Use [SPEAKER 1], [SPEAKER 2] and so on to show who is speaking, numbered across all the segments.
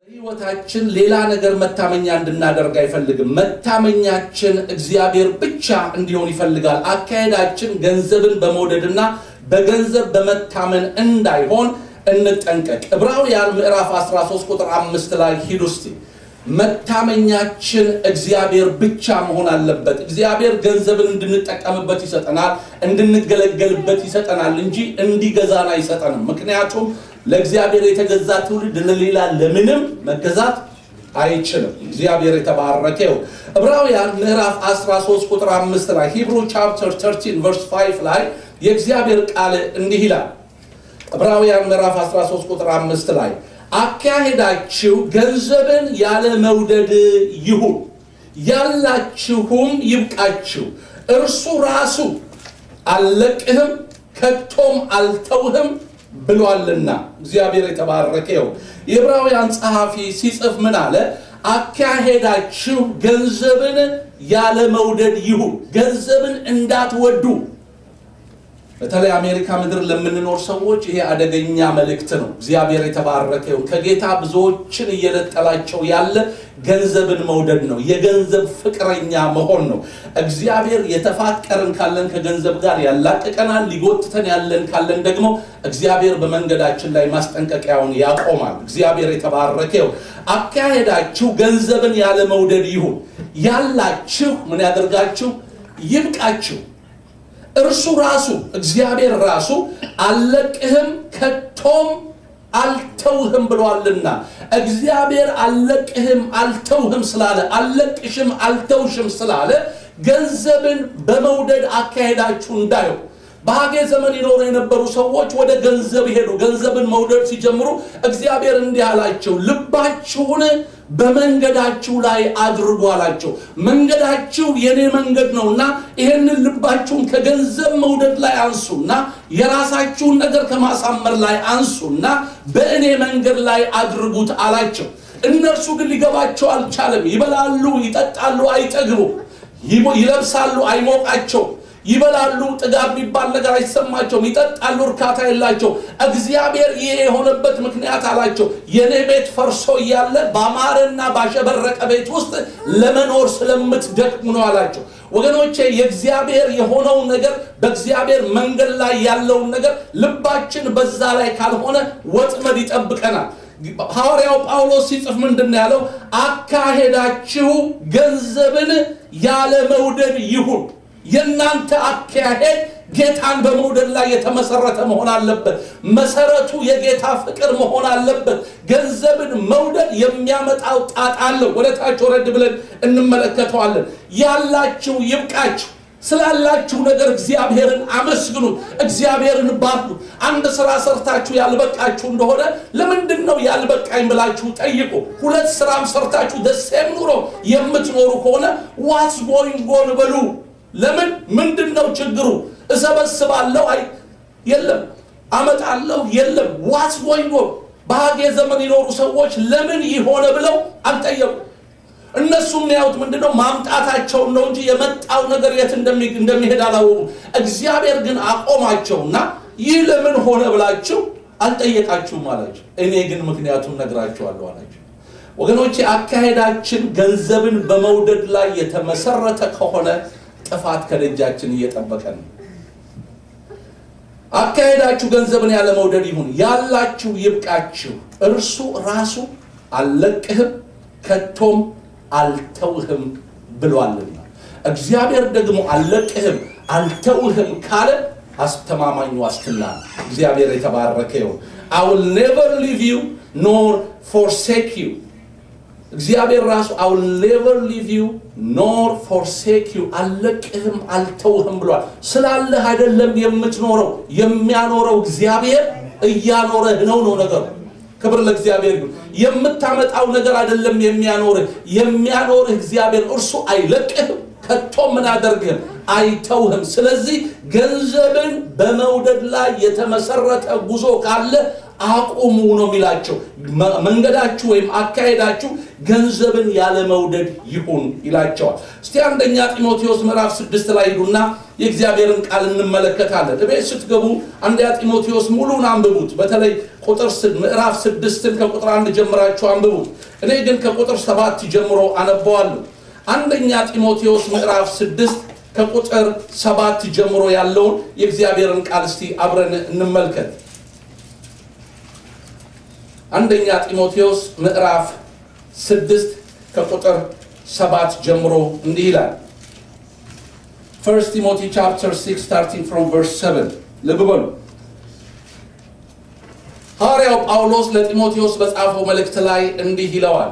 [SPEAKER 1] ህይወታችን ሌላ ነገር መታመኛ እንድናደርግ አይፈልግም መታመኛችን እግዚአብሔር ብቻ እንዲሆን ይፈልጋል አካሄዳችን ገንዘብን በመውደድና በገንዘብ በመታመን እንዳይሆን እንጠንቀቅ ዕብራውያን ምዕራፍ 13 ቁጥር 5 ላይ ሂዱስቲ መታመኛችን እግዚአብሔር ብቻ መሆን አለበት እግዚአብሔር ገንዘብን እንድንጠቀምበት ይሰጠናል እንድንገለገልበት ይሰጠናል እንጂ እንዲገዛና ይሰጠናል ምክንያቱም ለእግዚአብሔር የተገዛ ትውልድ ለሌላ ለምንም መገዛት አይችልም እግዚአብሔር የተባረከው ዕብራውያን ምዕራፍ 13 ቁጥር 5 ላይ Hebrew chapter 13 verse 5 ላይ የእግዚአብሔር ቃል እንዲህ ይላል ዕብራውያን ምዕራፍ 13 ቁጥር 5 ላይ አካሄዳችሁ ገንዘብን ያለ መውደድ ይሁን ያላችሁም ይብቃችሁ እርሱ ራሱ አለቅህም ከቶም አልተውህም ብሏልና እግዚአብሔር የተባረከው የዕብራውያን ጸሐፊ ሲጽፍ ምን አለ አካሄዳችሁ ገንዘብን ያለ መውደድ ይሁን ገንዘብን እንዳትወዱ በተለይ አሜሪካ ምድር ለምንኖር ሰዎች ይሄ አደገኛ መልእክት ነው እግዚአብሔር የተባረከው ከጌታ ብዙዎችን እየለጠላቸው ያለ ገንዘብን መውደድ ነው የገንዘብ ፍቅረኛ መሆን ነው እግዚአብሔር የተፋቀረን ካለን ከገንዘብ ጋር ያላቀቀናል ሊጎትተን ያለን ካለን ደግሞ እግዚአብሔር በመንገዳችን ላይ ማስጠንቀቂያውን ያቆማል እግዚአብሔር የተባረከው አካሄዳችሁ ገንዘብን ያለ መውደድ ይሁን ያላችሁ ምን ያደርጋችሁ ይብቃችሁ እርሱ ራሱ እግዚአብሔር ራሱ አለቅህም ከቶም አልተውህም ብሏልና እግዚአብሔር አለቅህም አልተውህም ስላለ አለቅሽም አልተውሽም ስላለ ገንዘብን በመውደድ አካሄዳችሁ እንዳይው በአገ ዘመን ይኖሩ የነበሩ ሰዎች ወደ ገንዘብ ሄዱ ገንዘብን መውደድ ሲጀምሩ እግዚአብሔር እንዲህ አላቸው ልባችሁን በመንገዳችሁ ላይ አድርጉ አላቸው መንገዳችሁ የኔ መንገድ ነውና ይሄንን ልባችሁን ከገንዘብ መውደድ ላይ አንሱና የራሳችሁን ነገር ከማሳመር ላይ አንሱና በእኔ መንገድ ላይ አድርጉት አላቸው እነርሱ ግን ሊገባቸው አልቻለም ይበላሉ ይጠጣሉ አይጠግቡ ይለብሳሉ አይሞቃቸው ይበላሉ ጥጋብ ቢባል ነገር አይሰማቸው ይጠጣሉ እርካታ የላቸው እግዚአብሔር ይሄ የሆነበት ምክንያት አላቸው የኔ ቤት ፈርሶ ያለ ባማረና ባሸበረቀ ቤት ውስጥ ለመኖር ስለምትደክሙ ነው አላቸው ወገኖቼ የእግዚአብሔር የሆነው ነገር በእግዚአብሔር መንገድ ላይ ያለው ነገር ልባችን በዛ ላይ ካልሆነ ወጥመድ ይጠብቀናል ሐዋርያው ጳውሎስ ሲጽፍ ምንድነው ያለው አካሄዳችሁ ገንዘብን ያለ መውደድ ይሁን የናንተ አካሄድ ጌታን በመውደድ ላይ የተመሰረተ መሆን አለበት መሰረቱ የጌታ ፍቅር መሆን አለበት ገንዘብን መውደድ የሚያመጣው ጣጣ አለ ወለታች ወረድ ብለን እንመለከተዋለን ያላችሁ ይብቃችሁ ስላላችሁ ነገር እግዚአብሔርን አመስግኑ እግዚአብሔርን ባርኩ አንድ ስራ ሰርታችሁ ያልበቃችሁ እንደሆነ ለምንድነው ያልበቃኝ ብላችሁ ጠይቁ ሁለት ስራም ሰርታችሁ ደስም ኑሮ የምትኖሩ ከሆነ what's going on በሉ ለምን ምንድነው ችግሩ እሰበስባለሁ አይ የለም አመጣለሁ የለም what's going on በአገ ዘመን ይኖሩ ሰዎች ለምን ይሆነ ብለው አልጠየቁ እነሱም ያውት ምንድነው ማምጣታቸው ነው እንጂ የመጣው ነገር የት እንደሚሄድ አላወቁም እግዚአብሔር ግን አቆማቸውና ይህ ለምን ሆነ ብላችሁ አልጠየቃችሁም አላችሁ እኔ ግን ምክንያቱም ነግራችኋለሁ አላችሁ ወገኖቼ አካሄዳችን ገንዘብን በመውደድ ላይ የተመሰረተ ከሆነ ጥፋት ከደጃችን እየጠበቀን አካሄዳችሁ ገንዘብን ያለ መውደድ ይሁን ያላችሁ ይብቃችሁ እርሱ ራሱ አለቅህም ከቶም አልተውህም ብሏልና እግዚአብሔር ደግሞ አለቅህም አልተውህም ካለ አስተማማኝ ዋስትና እግዚአብሔር የተባረከው I will never leave you nor forsake you እግዚአብሔር ራሱ I will never leave you nor forsake you አለቅህም አልተውህም ብሏል ስላለህ አይደለም የምትኖረው የሚያኖረው እግዚአብሔር እያኖረህ ነው ነገሩ ክብር ለእግዚአብሔር ይሁን የምታመጣው ነገር አይደለም የሚያኖርህ እግዚአብሔር እርሱ አይለቅህም ከቶም ምን አደርግህም አይተውህም ስለዚህ ገንዘብን በመውደድ ላይ የተመሰረተ ጉዞ ካለ አቁሙ ነው የሚላቸው መንገዳችሁ ወይም አካሄዳችሁ ገንዘብን ያለ መውደድ ይሁን ይላቸዋል እስቲ አንደኛ ጢሞቴዎስ ምዕራፍ 6 ላይ ሄዱና የእግዚአብሔርን ቃል እንመለከታለን ለቤት ስትገቡ አንደኛ ጢሞቴዎስ ሙሉን አንብቡት በተለይ ቁጥር ምዕራፍ 6ን ከቁጥር 1 ጀምራችሁ አንብቡት እኔ ግን ከቁጥር 7 ጀምሮ አነባዋለሁ አንደኛ ጢሞቴዎስ ምዕራፍ 6 ከቁጥር 7 ጀምሮ ያለውን የእግዚአብሔርን ቃል እስቲ አብረን እንመልከት አንደኛ ጢሞቴዎስ ምዕራፍ 6 ከቁጥር 7 ጀምሮ እንዲህ ይላል 1 Timothy chapter 6 starting from verse 7 ለበሉ ሐዋርያው ጳውሎስ ለጢሞቴዎስ በጻፈው መልእክት ላይ እንዲህ ይለዋል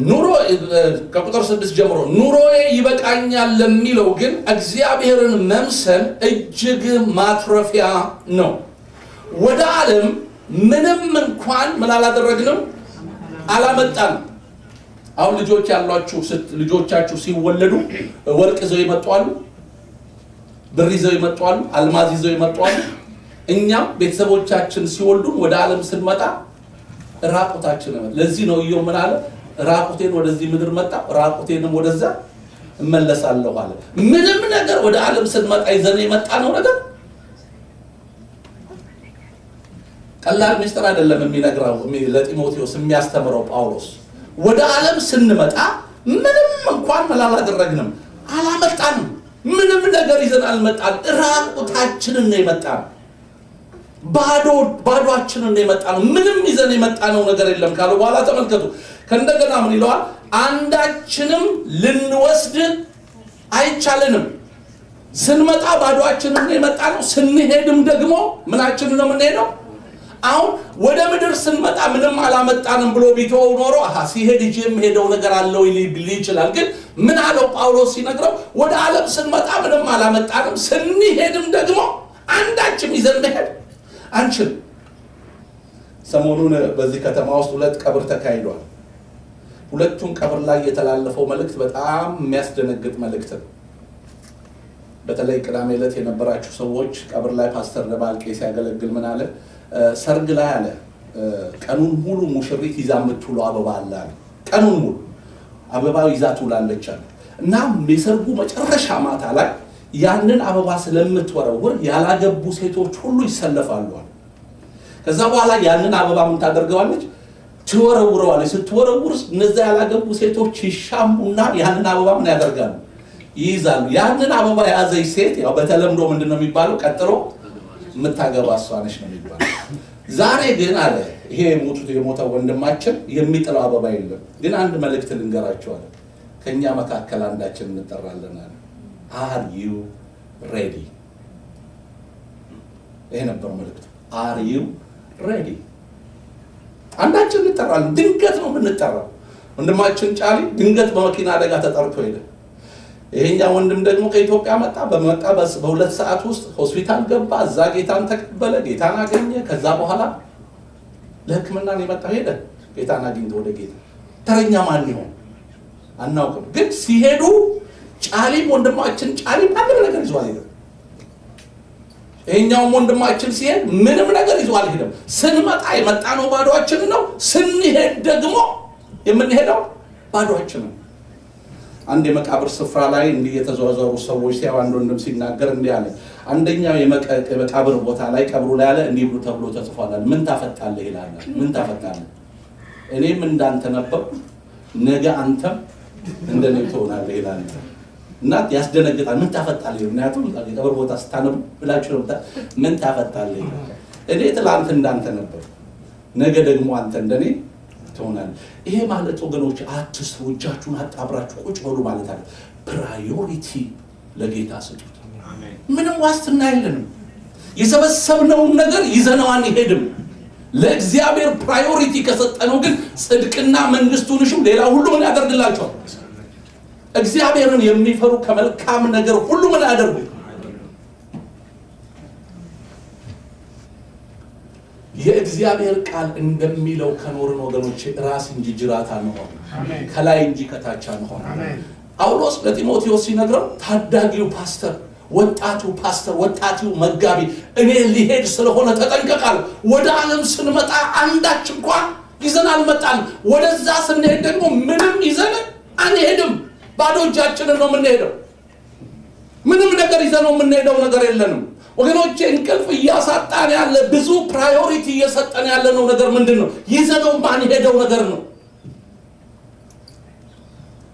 [SPEAKER 1] ኑሮ ከቁጥር 6 ጀምሮ ኑሮዬ ይበቃኛል ለሚለው ግን እግዚአብሔርን መምሰል እጅግ ማትረፊያ ነው ወደ ዓለም ምንም እንኳን ምን አላደረግንም አላመጣንም አሁን ልጆች ያሏችሁ ልጆቻችሁ ሲወለዱ ወርቅ ይዘው ይመጣሉ ብር ይዘው ይመጣሉ አልማዝ ይዘው ይመጣሉ እኛም ቤተሰቦቻችን ሲወልዱ ወደ ዓለም ስንመጣ ራቁታችን ነው ለዚህ ነው ይው ምን አለ ራቁቴን ወደዚህ ምድር መጣ ራቁቴንም ወደዛ እመለሳለሁ አለ ምንም ነገር ወደ ዓለም ስንመጣ ይዘን የመጣ ነው ነገር ቀላል ሚስጥር አይደለም የሚነግራው ለጢሞቴዎስ የሚያስተምረው ጳውሎስ ወደ ዓለም ስንመጣ ምንም እንኳን አላደረግንም አላመጣንም ምንም ነገር ይዘን አልመጣን ራቁታችንን ነው የመጣን ባዶአችንን ነው የመጣን ምንም ይዘን የመጣነው ነገር የለም ካለ በኋላ ተመልከቱ ከእንደገና ምን ይለዋል አንዳችንም ልንወስድ አይቻለንም ስንመጣ ባዶአችንን ነው የመጣነው ስንሄድም ደግሞ ምናችንን ነው የምንሄደው አሁን ወደ ምድር ስንመጣ ምንም አላመጣንም ብሎ ቢተው ኖሮ ሲሄድ ይጀም ሄደው ነገር አለው ይል ይችላል ግን ምን አለው ጳውሎስ ሲነግረው ወደ ዓለም ስንመጣ ምንም አላመጣንም ስንሄድም ደግሞ አንዳችም ይዘን መሄድ አንችል ሰሞኑን በዚህ ከተማ ውስጥ ሁለት ቀብር ተካሂዷል ሁለቱም ቀብር ላይ የተላለፈው መልእክት በጣም የሚያስደነግጥ መልእክት ነው በተለይ ቅዳሜ ዕለት የነበራችሁ ሰዎች ቀብር ላይ ፓስተር ደባልቄ ሲያገለግል ምን አለ ሰርግ ላይ አለ ቀኑን ሙሉ ሙሽሪት ይዛ የምትውለው አበባ አለ ቀኑን ሙሉ አበባው ይዛ ትውላለች አለ እና የሰርጉ መጨረሻ ማታ ላይ ያንን አበባ ስለምትወረውር ያላገቡ ሴቶች ሁሉ ይሰለፋሉ ከዛ በኋላ ያንን አበባ ምን ታደርገዋለች ትወረውረዋለች ስትወረውር እነዛ ያላገቡ ሴቶች ይሻሙና ያንን አበባ ምን ያደርጋሉ ይይዛሉ ያንን አበባ ያዘች ሴት ያው በተለምዶ ምንድነው የሚባለው ቀጥሎ የምታገባ እሷነሽ ነው የሚባለው ዛሬ ግን አለ ይሄ የሞተው ወንድማችን የሚጥለው አበባ የለም ግን አንድ መልእክት ልንገራችሁ አለ ከኛ መካከል አንዳችን እንጠራለን አለ are you ready ይሄ ነበር መልእክቱ are you ready አንዳችን እንጠራለን ድንገት ነው የምንጠራው ወንድማችን ጫሊ ድንገት በመኪና አደጋ ተጠርቶ ሄደ ይሄኛ ወንድም ደግሞ ከኢትዮጵያ መጣ በመጣ በ2 ሰዓት ውስጥ ሆስፒታል ገባ እዛ ጌታን ተቀበለ ጌታን አገኘ ከዛ በኋላ ለሕክምና ነው የመጣው ሄደ ጌታን አግኝቶ ወደ ጌታ ተረኛ ማን ይሆን አናውቅም ግን ሲሄዱ ጫሊ ወንድማችን ጫሊ አንድ ነገር ይዟል ሄደ ይሄኛው ወንድማችን ሲሄድ ምንም ነገር ይዟል ሄደ ስንመጣ የመጣነው ባዶአችን ነው ስንሄድ ደግሞ የምንሄደው ባዶአችን ነው አንድ የመቃብር ስፍራ ላይ እንዲህ የተዘዋወሩ ሰዎች ሲያው አንድ ወንድም ሲናገር እንዲህ አለ አንደኛው የመቃብር ቦታ ላይ ቀብሩ ላይ አለ እንዲህ ብሎ ተብሎ ተጽፏል ምን ታፈጣለህ ይላል ምን ታፈጣለህ እኔም እንዳንተ ነበር ነገ አንተም እንደኔ ትሆናለህ ይላል እና ያስደነግጣል ምን ታፈጣለህ ምክንያቱም የቀብር ቦታ ስታነብ ብላችሁ ነው ምን ታፈጣለህ እኔ ትላንት እንዳንተ ነበር ነገ ደግሞ አንተ እንደኔ ትሆናለህ ይሄ ማለት ወገኖች አትስሩ እጃችሁን አጣብራችሁ ቁጭ በሉ ማለት አይደል ፕራዮሪቲ ለጌታ ስጡት አሜን ምንም ዋስትና የለንም የሰበሰብነው ነገር ይዘነው አንሄድም ለእግዚአብሔር ፕራዮሪቲ ከሰጠነው ግን ጽድቅና መንግስቱንሽም ሌላ ሁሉ ምን ያደርግላችኋል እግዚአብሔርን የሚፈሩ ከመልካም ነገር ሁሉ ምን ያደርጉ የእግዚአብሔር ቃል እንደሚለው ከኖርን ወገኖች ራስ እንጂ ጅራት አንሆን ከላይ እንጂ ከታች አንሆን ጳውሎስ ለጢሞቴዎስ ሲነግረው ታዳጊው ፓስተር ወጣቱ ፓስተር ወጣቱ መጋቢ እኔ ሊሄድ ስለሆነ ተጠንቀቃል ወደ ዓለም ስንመጣ አንዳች እንኳን ይዘን አልመጣን ወደዛ ስንሄድ ደግሞ ምንም ይዘን አንሄድም ባዶ እጃችንን ነው የምንሄደው ምንም ነገር ይዘን ነው የምንሄደው ነገር የለንም ወገኖቼ እንቅልፍ ያሳጣን ያለ ብዙ ፕራዮሪቲ እየሰጠን ያለነው ነገር ምንድነው ይዘነው ማንሄደው ነገር ነው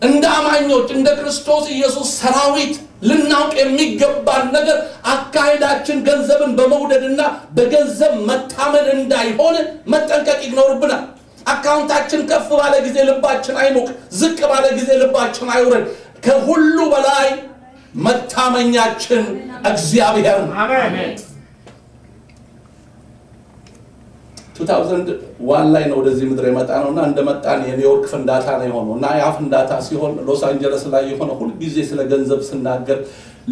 [SPEAKER 1] እንደ አማኞች እንደ ክርስቶስ ኢየሱስ ሰራዊት ልናውቅ የሚገባን ነገር አካሄዳችን ገንዘብን በመውደድና በገንዘብ መታመን እንዳይሆን መጠንቀቅ ይኖርብናል አካውንታችን ከፍ ባለ ጊዜ ልባችን አይሞቅ ዝቅ ባለ ጊዜ ልባችን አይወርድ ከሁሉ በላይ መታመኛችን እግዚአብሔር ነው አሜን 2001 ላይ ነው ወደዚህ ምድር የመጣነውና እንደመጣን የኒውዮርክ ፍንዳታ ነው የሆነውና ያ ፍንዳታ ሲሆን ሎስ አንጀለስ ላይ የሆነ ሁሉ ጊዜ ስለ ገንዘብ ስናገር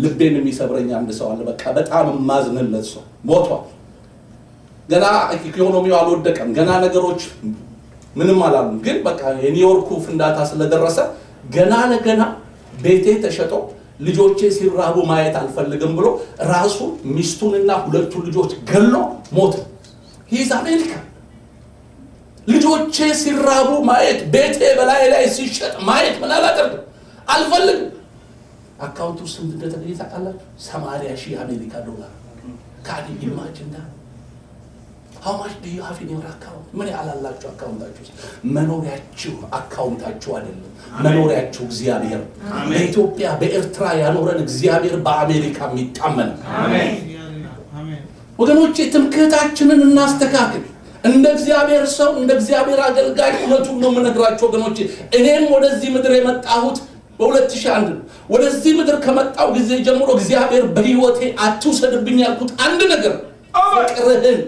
[SPEAKER 1] ልቤን የሚሰብረኝ አንድ ሰው አለ በቃ በጣም ማዝንለት ሰው ሞቷል ገና ኢኮኖሚው አልወደቀም ገና ነገሮች ምንም አላሉም ግን በቃ የኒውዮርኩ ፍንዳታ ስለደረሰ ገና ለገና ቤቴ ተሸጦ ልጆቼ ሲራቡ ማየት አልፈልግም ብሎ ራሱ ሚስቱንና ሁለቱ ልጆች ገሎ ሞተ He's American. ልጆቼ ሲራቡ ማየት ቤቴ በላይ ላይ ሲሸጥ ማየት ምን አላደርግ አልፈልግ አካውንቱ ስንት እንደተገኘ ታውቃላችሁ 80,000 አሜሪካ ዶላር Can you imagine that? How much do you have in your account? ምን ያላላችሁ አካውንታችሁ መኖሪያችሁ አካውንታችሁ አይደለም መኖሪያችሁ እግዚአብሔር በኢትዮጵያ በኤርትራ ያኖረን እግዚአብሔር በአሜሪካ የሚታመን አሜን ወገኖቼ ትምክህታችንን እናስተካክል እንደ እግዚአብሔር ሰው እንደ እግዚአብሔር አገልጋይ ሁለቱም ነው የምነግራችሁ ወገኖቼ እኔም ወደዚህ ምድር የመጣሁት በ2001 ወደዚህ ምድር ከመጣው ጊዜ ጀምሮ እግዚአብሔር በህይወቴ አትውሰድብኝ ያልኩት አንድ ነገር ፍቅርህን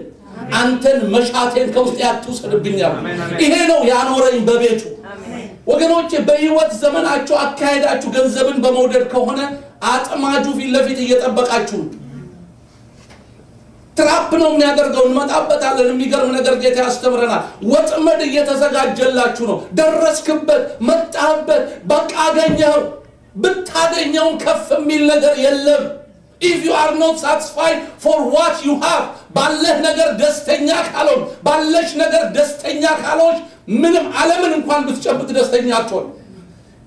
[SPEAKER 1] አንተን መሻቴን ከውስጥ ያትውሰድብኝ ይሄ ነው ያኖረኝ በቤቱ ወገኖቼ በህይወት ዘመናችሁ አካሄዳችሁ ገንዘብን በመውደድ ከሆነ አጥማጁ ፊት ለፊት እየጠበቃችሁ ትራፕ ነው የሚያደርገው እንመጣበታለን የሚገርም ነገር ጌታ ያስተምረናል ወጥመድ እየተዘጋጀላችሁ ነው ደረስክበት መጣበት በቃ አገኘው ብታገኘው ከፍ የሚል ነገር የለም if you are not satisfied for what you have ባለህ ነገር ደስተኛ ካልሆን ባለሽ ነገር ደስተኛ ካልሆንሽ ምንም ዓለምን እንኳን ብትጨብጥ ደስተኛ አትሆን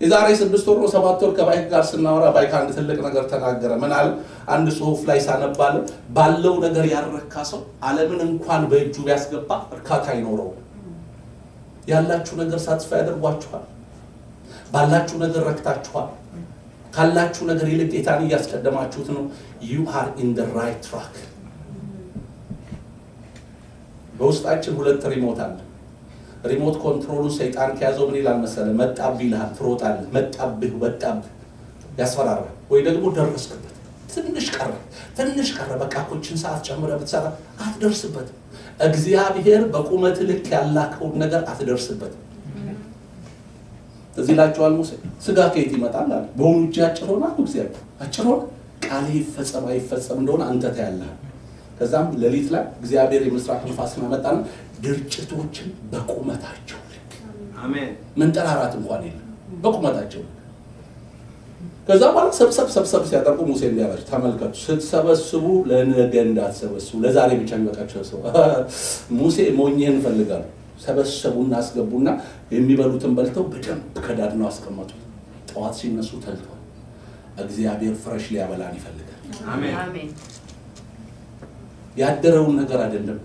[SPEAKER 1] የዛሬ 6 ወር 7 ወር ከባይክ ጋር ስናወራ ባይክ አንድ ትልቅ ነገር ተናገረ ምን አለ አንድ ጽሁፍ ላይ ሳነባለ ባለው ነገር ያረካ ሰው ዓለምን እንኳን በእጁ ቢያስገባ እርካታ አይኖረው ያላችሁ ነገር ሳትስፋይ ያደርጓችኋል ባላችሁ ነገር ረክታችኋል ካላችሁ ነገር ይልቅ ጌታን ያስቀደማችሁት ነው you are in the right track በውስጣችን ሁለት ሪሞት አለ ሪሞት ኮንትሮሉ ሰይጣን ከያዘው ምን ይላል መሰለ መጣብ ይልሃል ትሮጣለህ መጣብህ ወጣብህ ያስፈራራ ወይ ደግሞ ደረስክበት ትንሽ ቀረ በቃ ኮችን ሰዓት ጨምረህ ብትሰራ አትደርስበት እግዚአብሔር በቁመት ልክ ያላከው ነገር አትደርስበት እዚህ ላችኋል ሙሴ ስጋ ከየት ይመጣል አለ በሆኑ እጅ አጭሮና እግዚአብሔር አጭሮና ቃል ይፈጸም እንደሆነ አንተ ታያለህ ከዛም ለሊት ላይ እግዚአብሔር የምስራቅ ንፋስን አመጣና ድርጭቶችን በቁመታቸው አሜን መንጠራራት እንኳን የለም በቁመታቸው ከዛ በኋላ ሰብሰብ ሲያደርጉ ሙሴ እንዲያባች ተመልከቱ ስትሰበስቡ ለነገ እንዳትሰበስቡ ለዛሬ ብቻ የሚበቃቸው ሰው ሙሴ ሞኝን ፈልጋሉ ሰበሰቡና አስገቡና የሚበሉትን በልተው በደንብ ከዳድነው አስቀመጡ ጠዋት ሲነሱ ተልተው እግዚአብሔር ፍሬሽ ሊያበላን ይፈልጋል አሜን ያደረውን ነገር አይደለም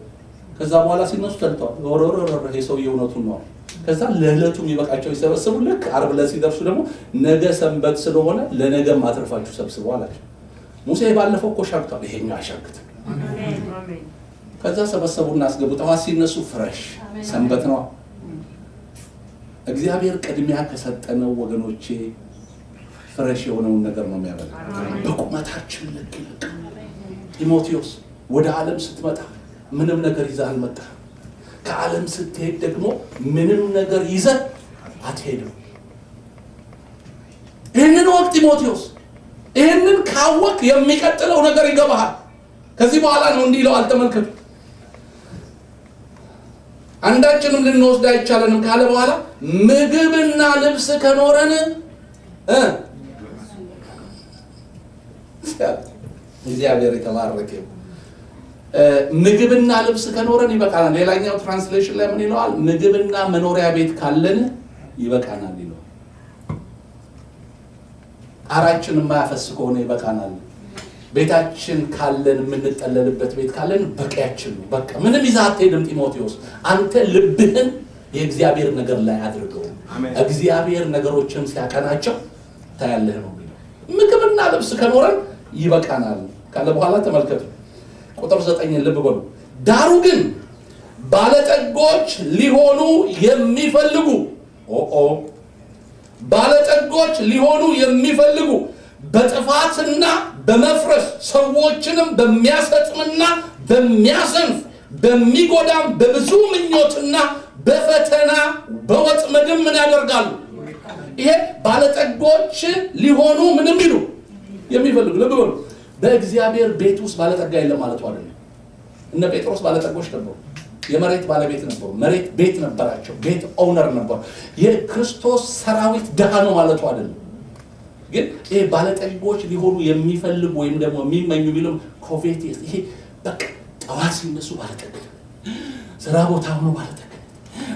[SPEAKER 1] ከዛ በኋላ ሲነሱ ተልተው ወረወረ የሰው የውነቱን ነው ከዛ ለለቱ የሚበቃቸው ይሰበስቡ ልክ አርብ ላይ ሲደርሱ ደግሞ ነገ ሰንበት ስለሆነ ለነገ ማትረፋችሁ ሰብስቡ አላቸው ሙሴ ባለፈው ኮሻክቷል ይሄኛው አሻክት አሜን ከዛ ሰበሰቡና አስገቡ ጠዋት ሲነሱ ፍሬሽ ሰንበት ነው እግዚአብሔር ቅድሚያ ከሰጠነው ወገኖቼ ፍሬሽ የሆነውን ነገር ነው የሚያበላ በቁመታችን ልክ ቲሞቴዎስ ወደ ዓለም ስትመጣ ምንም ነገር ይዘህ አልመጣ ከዓለም ስትሄድ ደግሞ ምንም ነገር ይዘህ አትሄድም ይሄንን ወቅት ቲሞቴዎስ ይሄንን ካወቅ የሚቀጥለው ነገር ይገባሃል ከዚህ በኋላ ነው እንዲለው አልተመልከቱ አንዳችንም ልንወስድ አይቻለንም ካለ በኋላ ምግብና ልብስ ከኖረን እግዚአብሔር የተባረከ ይሁን። ምግብና ልብስ ከኖረን ይበቃናል። ሌላኛው ትራንስሌሽን ላይ ምን ይላል? ምግብና መኖሪያ ቤት ካለን ይበቃናል ይላል። ጣራችን የማያፈስ ከሆነ ይበቃናል። ቤታችን ካለን የምንጠለልበት ቤት ካለን በቂያችን ነው። በቃ ምንም ይዘህ አትሄድም። ጢሞቴዎስ አንተ ልብህን የእግዚአብሔር ነገር ላይ አድርገው። እግዚአብሔር ነገሮችን ሲያቀናቸው ታያለህ ነው የሚለው። ምግብና ልብስ ከኖረን ይበቃናል ካለ በኋላ ተመልከቱ ቁጥር 9 ልብ በሉ። ዳሩ ግን ባለጠጎች ሊሆኑ የሚፈልጉ ባለጠጎች ሊሆኑ የሚፈልጉ በጥፋትና በመፍረስ ሰዎችንም በሚያሰጥምና በሚያሰንፍ በሚጎዳም በብዙ ምኞትና በፈተና በወጥመድም ምን ያደርጋሉ? ይሄ ባለጠጎች ሊሆኑ ምንም ይሉ የሚፈልጉ ልብ በሉ። በእግዚአብሔር ቤት ውስጥ ባለጠጋ የለም ማለት አይደለም። እነ ጴጥሮስ ባለጠጎች ነበሩ። የመሬት ባለቤት ነበሩ። መሬት ቤት ነበራቸው። ቤት ኦውነር ነበሩ። የክርስቶስ ሰራዊት ደሃ ነው ማለት አይደለም። ግን ይሄ ባለጠጎች ሊሆኑ የሚፈልጉ ወይም ደግሞ የሚመኙ ቢሉም ኮቬት ይሄ በቃ ጠዋት ሲነሱ ባለጠጋ፣ ስራ ቦታ ሆኖ ባለጠጋ፣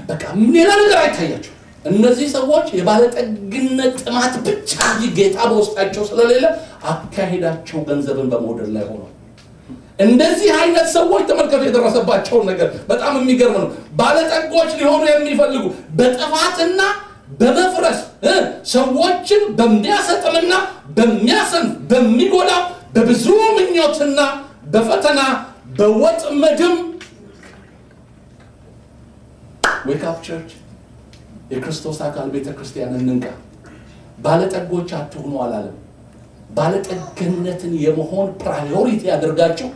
[SPEAKER 1] በቃ ሌላ ነገር አይታያቸው። እነዚህ ሰዎች የባለጠግነት ጥማት ብቻ እንጂ ጌታ በውስጣቸው ስለሌለ አካሄዳቸው ገንዘብን በመውደድ ላይ ሆኖ እንደዚህ አይነት ሰዎች ተመልከቱ የደረሰባቸውን ነገር በጣም የሚገርም ነው። ባለጠጎች ሊሆኑ የሚፈልጉ በጥፋትና በመፍረስ ሰዎችን በሚያሰጥምና በሚያሰንፍ በሚጎዳ በብዙ ምኞትና በፈተና በወጥመድም ዌክ አፕ ቸርች የክርስቶስ አካል ቤተክርስቲያን እንንቃ። ባለጠጎች አትሁኑ አላለም። ባለጠግነትን የመሆን ፕራዮሪቲ ያደርጋችሁ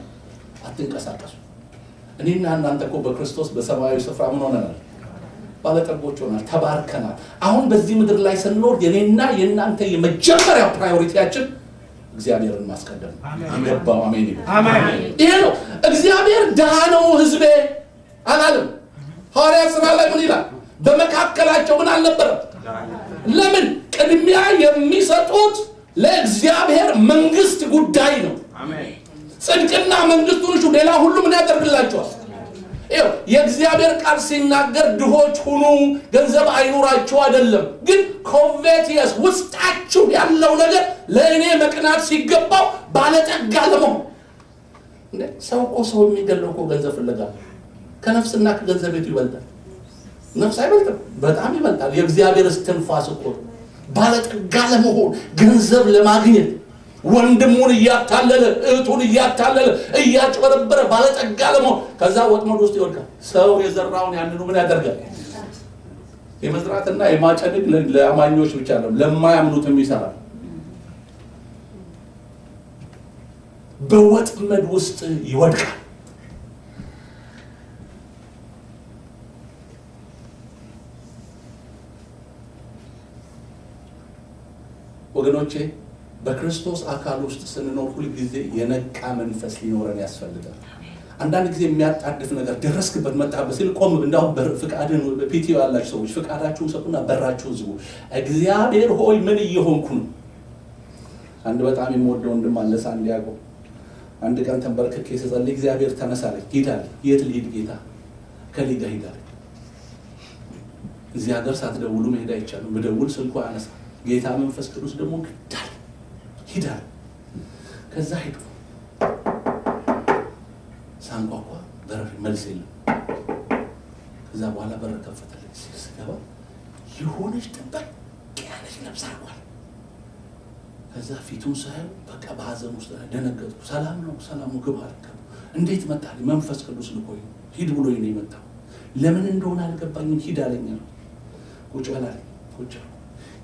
[SPEAKER 1] አትንቀሳቀሱ። እኔና እናንተ እኮ በክርስቶስ በሰማያዊ ስፍራ ምን ሆነናል? ባለጠጎች ሆነናል፣ ተባርከናል። አሁን በዚህ ምድር ላይ ስንኖር የኔና የእናንተ የመጀመሪያው ፕራዮሪቲያችን እግዚአብሔርን ማስቀደም ገባው። አሜን አሜን። ይሄ ነው። እግዚአብሔር ደሃ ነው ህዝቤ አላለም። ሐዋርያት ሥራ ላይ ምን ይላል? በመካከላቸው ምን አልነበረም? ለምን? ቅድሚያ የሚሰጡት ለእግዚአብሔር መንግስት ጉዳይ ነው። አሜን። ጽድቅና መንግስቱን እሹ ሌላ ሁሉ ምን ያደርግላችኋል? ይኸው የእግዚአብሔር ቃል ሲናገር ድሆች ሁኑ ገንዘብ አይኑራችሁ አይደለም። ግን ኮቬቲየስ ውስጣችሁ ያለው ነገር ለእኔ መቅናት ሲገባው ባለጠጋ ለመሆን ሰው እኮ ሰው የሚገለው እኮ ገንዘብ ፍለጋ ከነፍስና ከገንዘብ ቤቱ ይበልጣል። ነፍስ አይበልጥም? በጣም ይበልጣል። የእግዚአብሔር እስትንፋስ እኮ ባለጠጋ ለመሆን ገንዘብ ለማግኘት ወንድሙን እያታለለ እህቱን እያታለለ እያጭበረበረ ባለጠጋ ለመሆን ከዛ ወጥመድ ውስጥ ይወድቃል። ሰው የዘራውን ያንኑ ምን ያደርጋል? የመዝራትና የማጨድ ለአማኞች ብቻ ነው፣ ለማያምኑትም ይሰራል። በወጥመድ ውስጥ ይወድቃል። ወገኖቼ በክርስቶስ አካል ውስጥ ስንኖር ሁሉ ጊዜ የነቃ መንፈስ ሊኖረን ያስፈልጋል። አንዳንድ ጊዜ የሚያጣድፍ ነገር ደረስክበት መጣበት ሲል ቆም እንዳው ፍቃድን በፒቲዮ ያላችሁ ሰዎች ፍቃዳችሁን ሰጡና በራችሁን ዝጉ። እግዚአብሔር ሆይ ምን እየሆንኩ ነው? አንድ በጣም የሚወደው ወንድም አለ ሳንዲያጎ። አንድ ቀን ተንበርክኬ ስጸልይ እግዚአብሔር ተነሳለኝ። ሄዳል። የት ልሂድ ጌታ? ከሊጋ ሄዳል። እዚህ ሀገር ሳትደውሉ መሄድ አይቻልም። ብደውል ስልኩ አያነሳ። ጌታ መንፈስ ቅዱስ ደግሞ ግዳል ሂዳል። ከዛ ሄዱ። ሳንኳኳ በር መልስ የለም። ከዛ በኋላ በር ከፈተልኝ። ስገባ የሆነች ጥበቅ ያለች ነፍስ አርጓል። ከዛ ፊቱን ሳየው በቃ በሀዘን ውስጥ ደነገጥኩ። ሰላም ነው ሰላሙ ግባ አልከ። እንዴት መጣልኝ? መንፈስ ቅዱስ ልኮኝ ሂድ ብሎኝ ነው የመጣው። ለምን እንደሆነ አልገባኝም። ሂድ አለኝ። ቁጭ በላለኝ። ቁጭ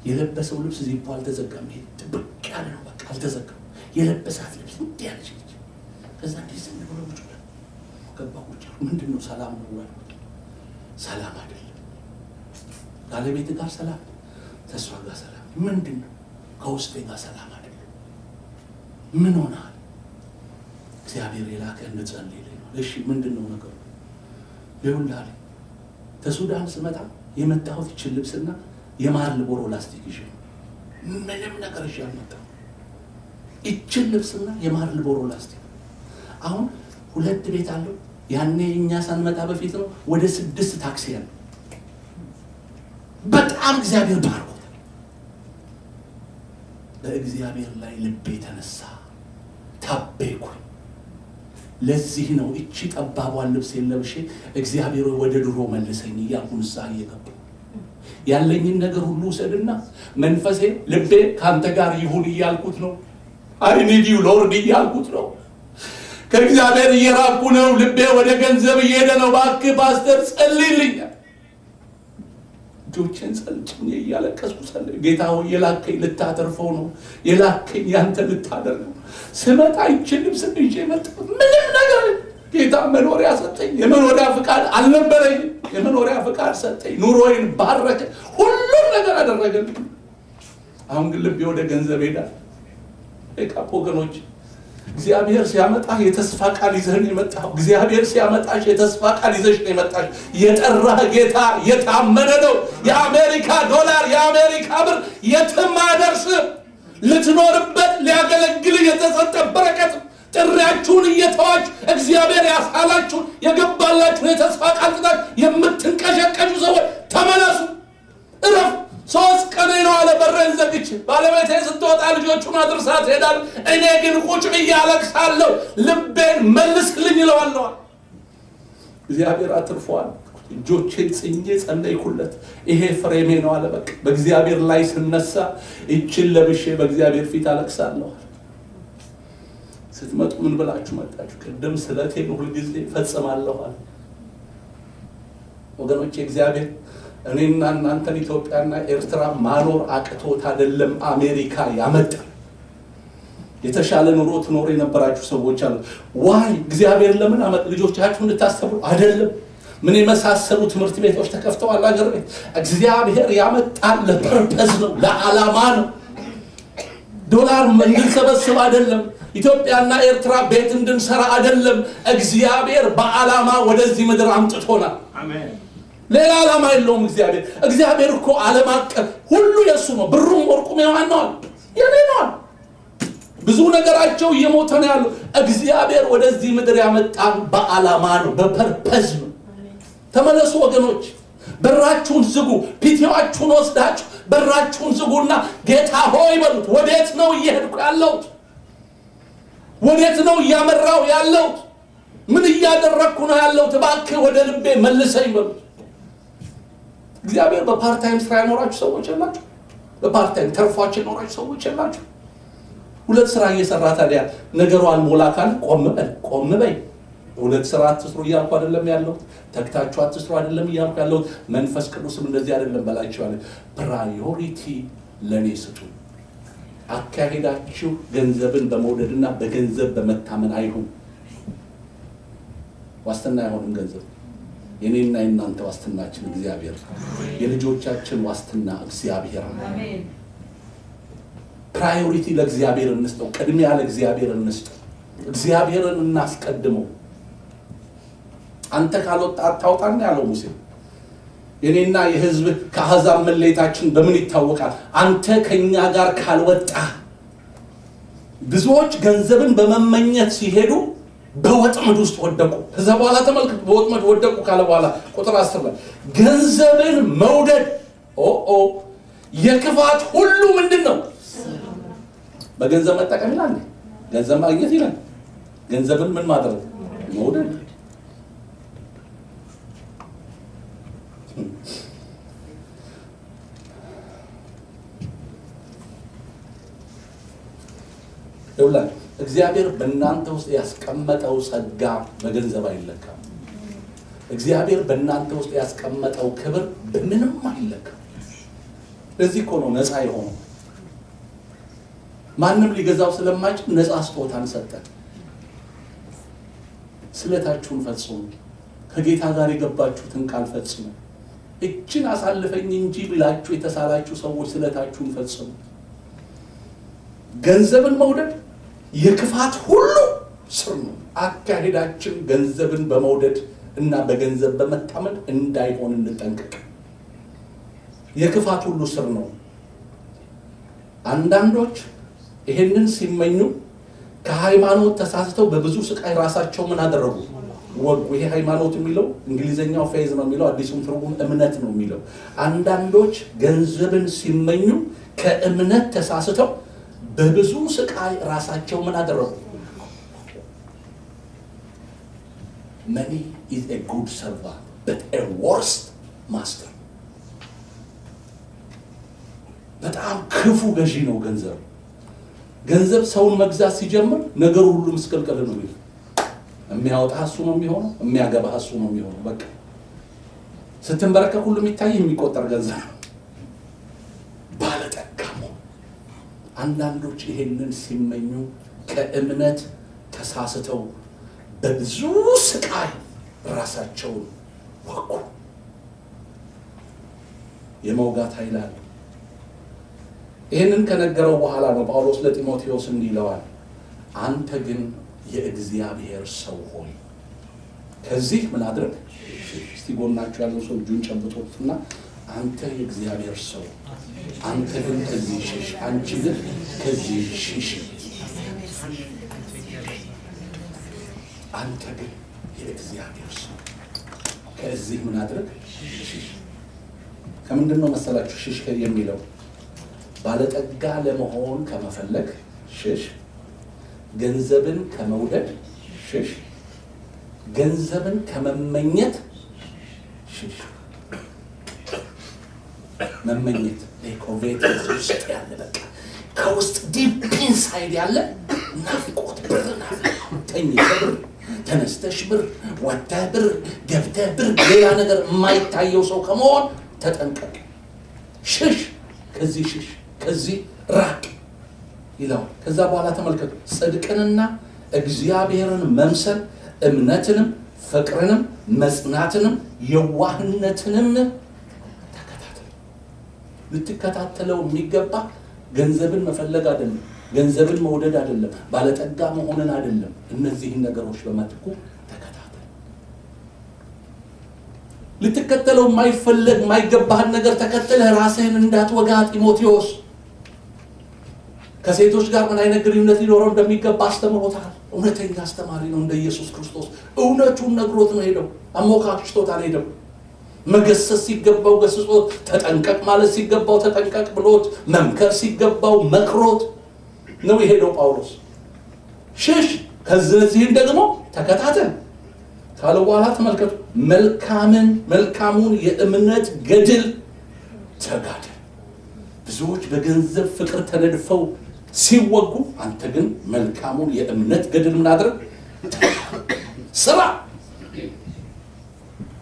[SPEAKER 1] የለበሰው ልብስ ዚፖ አልተዘጋም። ይሄ ጥብቅ ያለ ነው። በቃ አልተዘጋም። የለበሳት ልብስ እንዲህ ያለች ነች። ከዛ እንዲህ ዝም ብሎ ቁጭ ብሎ ገባ። ቁጭ ምንድነው? ሰላም ነው ወይ? ሰላም አይደለም። ባለቤት ጋር ሰላም፣ ተስፋ ጋር ሰላም። ምንድነው? ከውስጤ ጋር ሰላም አይደለም። ምን ሆነሃል? እግዚአብሔር የላከህ እንድጸልይልኝ ነው። እሺ ምንድነው ነገሩ? ይሁንላል። ተሱዳን ስመጣ የመጣሁት ይችል ልብስና የማር ልቦሮ ላስቲክ ይዤ ምንም ነገር ይዤ አልመጣሁም። እችን ልብስና የማር ልቦሮ ላስቲክ አሁን ሁለት ቤት አለው ያኔ እኛ ሳንመጣ በፊት ነው ወደ 6 ታክሲ ያለው በጣም እግዚአብሔር ባርኮ በእግዚአብሔር ላይ ልቤ ተነሳ ታበይኩ ለዚህ ነው እቺ ጠባቧን ልብስ የለብሼ እግዚአብሔር ወደ ድሮ መልሰኝ ያልኩን ሳይየቀብ ያለኝን ነገር ሁሉ ሰድና መንፈሴ ልቤ ካንተ ጋር ይሁን ይያልኩት ነው I need you Lord ይያልኩት ነው ከእግዚአብሔር እየራቁ ነው ልቤ ወደ ገንዘብ እየሄደ ነው ባክህ ፓስተር ጸልይልኝ ጆችን ጸልጭኝ እያለቀስኩ ጸልይ ጌታ ሆይ የላከኝ ልታተርፈው ነው የላከኝ ያንተ ልታደርገው ስመጣ ይችልም ስንጂ መጣ ምንም ነገር ጌታ መኖሪያ ሰጠኝ የመኖሪያ ፍቃድ አልነበረኝ የመኖሪያ ፍቃድ ሰጠኝ ኑሮዬን ባረከ ሁሉም ነገር አደረገልኝ አሁን ግን ልቤ ወደ ገንዘብ ሄዳል ወገኖች እግዚአብሔር ሲያመጣ የተስፋ ቃል ይዘን የመጣው እግዚአብሔር ሲያመጣሽ የተስፋ ቃል ይዘሽ ነው የመጣሽ የጠራህ ጌታ የታመነ ነው የአሜሪካ ዶላር የአሜሪካ ብር የትም አደርስ ልትኖርበት ሊያገለግል የተሰጠ በረከት ጥሪያችሁን እየተዋች እግዚአብሔር ያሳላችሁ የገባላችሁ የተስፋ ቃል ጥናት የምትንቀሸቀሹ ሰዎች ተመለሱ እረፍ 3 ቀን ነው አለ በረን ዘግቼ ባለቤቴ ስትወጣ ልጆቹን አድርሳት ሄዳል እኔ ግን ቁጭ እያለቅሳለሁ ልቤን መልስልኝ ይለዋለሁ እግዚአብሔር አትርፏል እጆቼን ጽኜ ጸለይኩለት ይሄ ፍሬሜ ነው አለ በቃ በእግዚአብሔር ላይ ስነሳ እቺን ለብሼ በእግዚአብሔር ፊት አለቅሳለሁ ስትመጡ ምን ብላችሁ መጣችሁ ቅድም ስለቴን ሁሉ ጊዜ ፈጽማለሁ ወገኖች እግዚአብሔር እኔና እናንተን ኢትዮጵያና ኤርትራ ማኖር አቅቶት አይደለም አሜሪካ ያመጣ የተሻለ ኑሮ ትኖር የነበራችሁ ሰዎች አሉ ዋይ እግዚአብሔር ለምን አመጣ ልጆቻችሁን እንድታስተምሩ አይደለም ምን የመሳሰሉ ትምህርት ቤቶች ተከፍተዋል አገር ቤት እግዚአብሔር ያመጣል ለፐርፐዝ ነው ለዓላማ ነው ዶላር እንድንሰበስብ አይደለም ኢትዮጵያና ኤርትራ ቤት እንድንሰራ አይደለም እግዚአብሔር በዓላማ ወደዚህ ምድር አምጥቶናል አሜን ሌላ ዓላማ የለውም እግዚአብሔር እኮ ዓለም አቀፍ ሁሉ የሱ ነው ብሩም ወርቁም የማን ነው የኔ ነው ብዙ ነገራቸው እየሞተ ነው ያለው እግዚአብሔር ወደዚህ ምድር ያመጣን በዓላማ ነው በፐርፐዝ ነው ተመለሱ ወገኖች በራችሁን ዝጉ ፒቲዋችሁን ወስዳችሁ በራችሁን ዝጉና ጌታ ሆይ በሉት ወዴት ነው እየሄድኩ ያለው ወዴት ነው እያመራው ያለው ምን እያደረኩ ነው ያለው ተባክህ ወደ ልቤ መልሰኝ በሉት እግዚአብሔር በፓርት ታይም ስራ ያኖራችሁ ሰዎች አላችሁ በፓርት ታይም ተርፏችሁ ያኖራችሁ ሰዎች አላችሁ ሁለት ስራ እየሰራ ታዲያ ነገሩ አልሞላ ካል ቆም በይ ሁለት ስራ አትስሩ እያልኩ አይደለም ያለው ተክታችሁ አትስሩ አይደለም እያልኩ ያለው መንፈስ ቅዱስም እንደዚህ አይደለም በላችሁ አለ ፕራዮሪቲ ለኔ ስጡ አካሄዳችሁ ገንዘብን በመውደድና በገንዘብ በመታመን አይሁን ዋስትና አይሆንም ገንዘብ የኔና የናንተ ዋስትናችን እግዚአብሔር የልጆቻችን ዋስትና እግዚአብሔር አሜን ፕራዮሪቲ ለእግዚአብሔር እንስጠው ቅድሚያ ለእግዚአብሔር እንስጠው እግዚአብሔርን እናስቀድመው አንተ ካልወጣ አታውጣና ያለው ሙሴ የኔና የህዝብ ከአሕዛብ መለየታችን በምን ይታወቃል አንተ ከኛ ጋር ካልወጣ ብዙዎች ገንዘብን በመመኘት ሲሄዱ በወጥመድ ውስጥ ወደቁ ከዛ በኋላ ተመልከቱ በወጥመድ ወደቁ ካለ በኋላ ቁጥር 10 ላይ ገንዘብን መውደድ የክፋት ሁሉ ምንድነው በገንዘብ መጠቀም ይላል ገንዘብ ማግኘት ይላል ገንዘብን ምን ማድረግ መውደድ ይውላል እግዚአብሔር በእናንተ ውስጥ ያስቀመጠው ጸጋ በገንዘብ አይለካም እግዚአብሔር በእናንተ ውስጥ ያስቀመጠው ክብር በምንም አይለካም ለዚህ እኮ ነው ነፃ የሆነው ማንንም ሊገዛው ስለማይችል ነፃ ስጦታን ሰጠን ስለታችሁን ፈጽሙ ከጌታ ጋር የገባችሁትን ቃል ፈጽሙ እችን አሳልፈኝ እንጂ ብላችሁ የተሳላችሁ ሰዎች ስለታችሁን ፈጽሙ ገንዘብን መውደድ የክፋት ሁሉ ስር ነው አካሄዳችን ገንዘብን በመውደድ እና በገንዘብ በመታመን እንዳይሆን እንጠንቀቅ የክፋት ሁሉ ስር ነው አንዳንዶች ይሄንን ሲመኙ ከሃይማኖት ተሳስተው በብዙ ስቃይ ራሳቸው ምን አደረጉ ወጉ ይሄ ሃይማኖት የሚለው እንግሊዘኛው ፌዝ ነው የሚለው አዲሱን ትርጉም እምነት ነው የሚለው አንዳንዶች ገንዘብን ሲመኙ ከእምነት ተሳስተው በብዙ ስቃይ ራሳቸው ምን አደረጉ Money is a good servant but a worse master በጣም ክፉ ገዢ ነው ገንዘብ ገንዘብ ሰውን መግዛት ሲጀምር ነገሩ ሁሉ መስቀልቀል ነው የሚለው የሚያወጣ እሱ ነው የሚሆነው የሚያገባ እሱ ነው የሚሆነው በቃ ስትንበረከክ ሁሉ የሚታይ የሚቆጠር ገንዘብ ባለጠጋሙ አንዳንዶች ይሄንን ሲመኙ ከእምነት ተሳስተው በብዙ ስቃይ ራሳቸውን ወጉ የመውጋት ኃይል አለ ይሄንን ከነገረው በኋላ ነው ጳውሎስ ለጢሞቴዎስ እንዲህ ይለዋል አንተ ግን የእግዚአብሔር ሰው ሆይ ከዚህ ምን አድርግ እስቲ ጎናችሁ ያለው ሰው እጁን ጨብጦትና አንተ የእግዚአብሔር ሰው አንተ ግን ከዚህ ሽሽ አንቺ ግን ከዚህ ሽሽ አንተ ግን የእግዚአብሔር ሰው ከዚህ ምን አድርግ ሽሽ ከምንድነው መሰላችሁ ሽሽ የሚለው ባለጠጋ ለመሆን ከመፈለግ ሽሽ ገንዘብን ከመውደድ ሽሽ ገንዘብን ከመመኘት ሽሽ መመኘት ለኮቬት ውስጥ ያለ በቃ ከውስጥ ዲፕ ኢንሳይድ ያለ ናፍቆት ብርና ተኝ ብር ተነስተሽ ብር ወጣህ ብር ገብተህ ብር ሌላ ነገር የማይታየው ሰው ከመሆን ተጠንቀቅ ሽሽ ከዚህ ሽሽ ከዚህ ራቅ ይላል ከዛ በኋላ ተመልከቱ ጽድቅንና እግዚአብሔርን መምሰል እምነትንም ፍቅርንም መጽናትንም የዋህነትንም ተከታተል ልትከታተለው የሚገባ ገንዘብን መፈለግ አይደለም ገንዘብን መውደድ አይደለም ባለጠጋ መሆንን አይደለም እነዚህን ነገሮች በመጥቁ ተከታተል ልትከተለው የማይፈልግ የማይገባህን ነገር ተከትለህ ራስህን እንዳትወጋ ጢሞቴዎስ ከሴቶች ጋር ምን አይነት ግንኙነት ሊኖረው እንደሚገባ አስተምሮታል እውነተኛ አስተማሪ ነው እንደ ኢየሱስ ክርስቶስ እውነቱን ነግሮት ነው ሄደው አሞካሽቶት አልሄደም መገሰጽ ሲገባው ገስጾት ተጠንቀቅ ማለት ሲገባው ተጠንቀቅ ብሎት መምከር ሲገባው መክሮት ነው የሄደው ጳውሎስ ሽሽ ከዚህ ደግሞ ተከታተል ካለ በኋላ ተመልከቱ መልካሙን የእምነት ገድል ተጋደል ብዙዎች በገንዘብ ፍቅር ተነድፈው ሲወጉ አንተ ግን መልካሙን የእምነት ገድል ምን አድርግ ስራ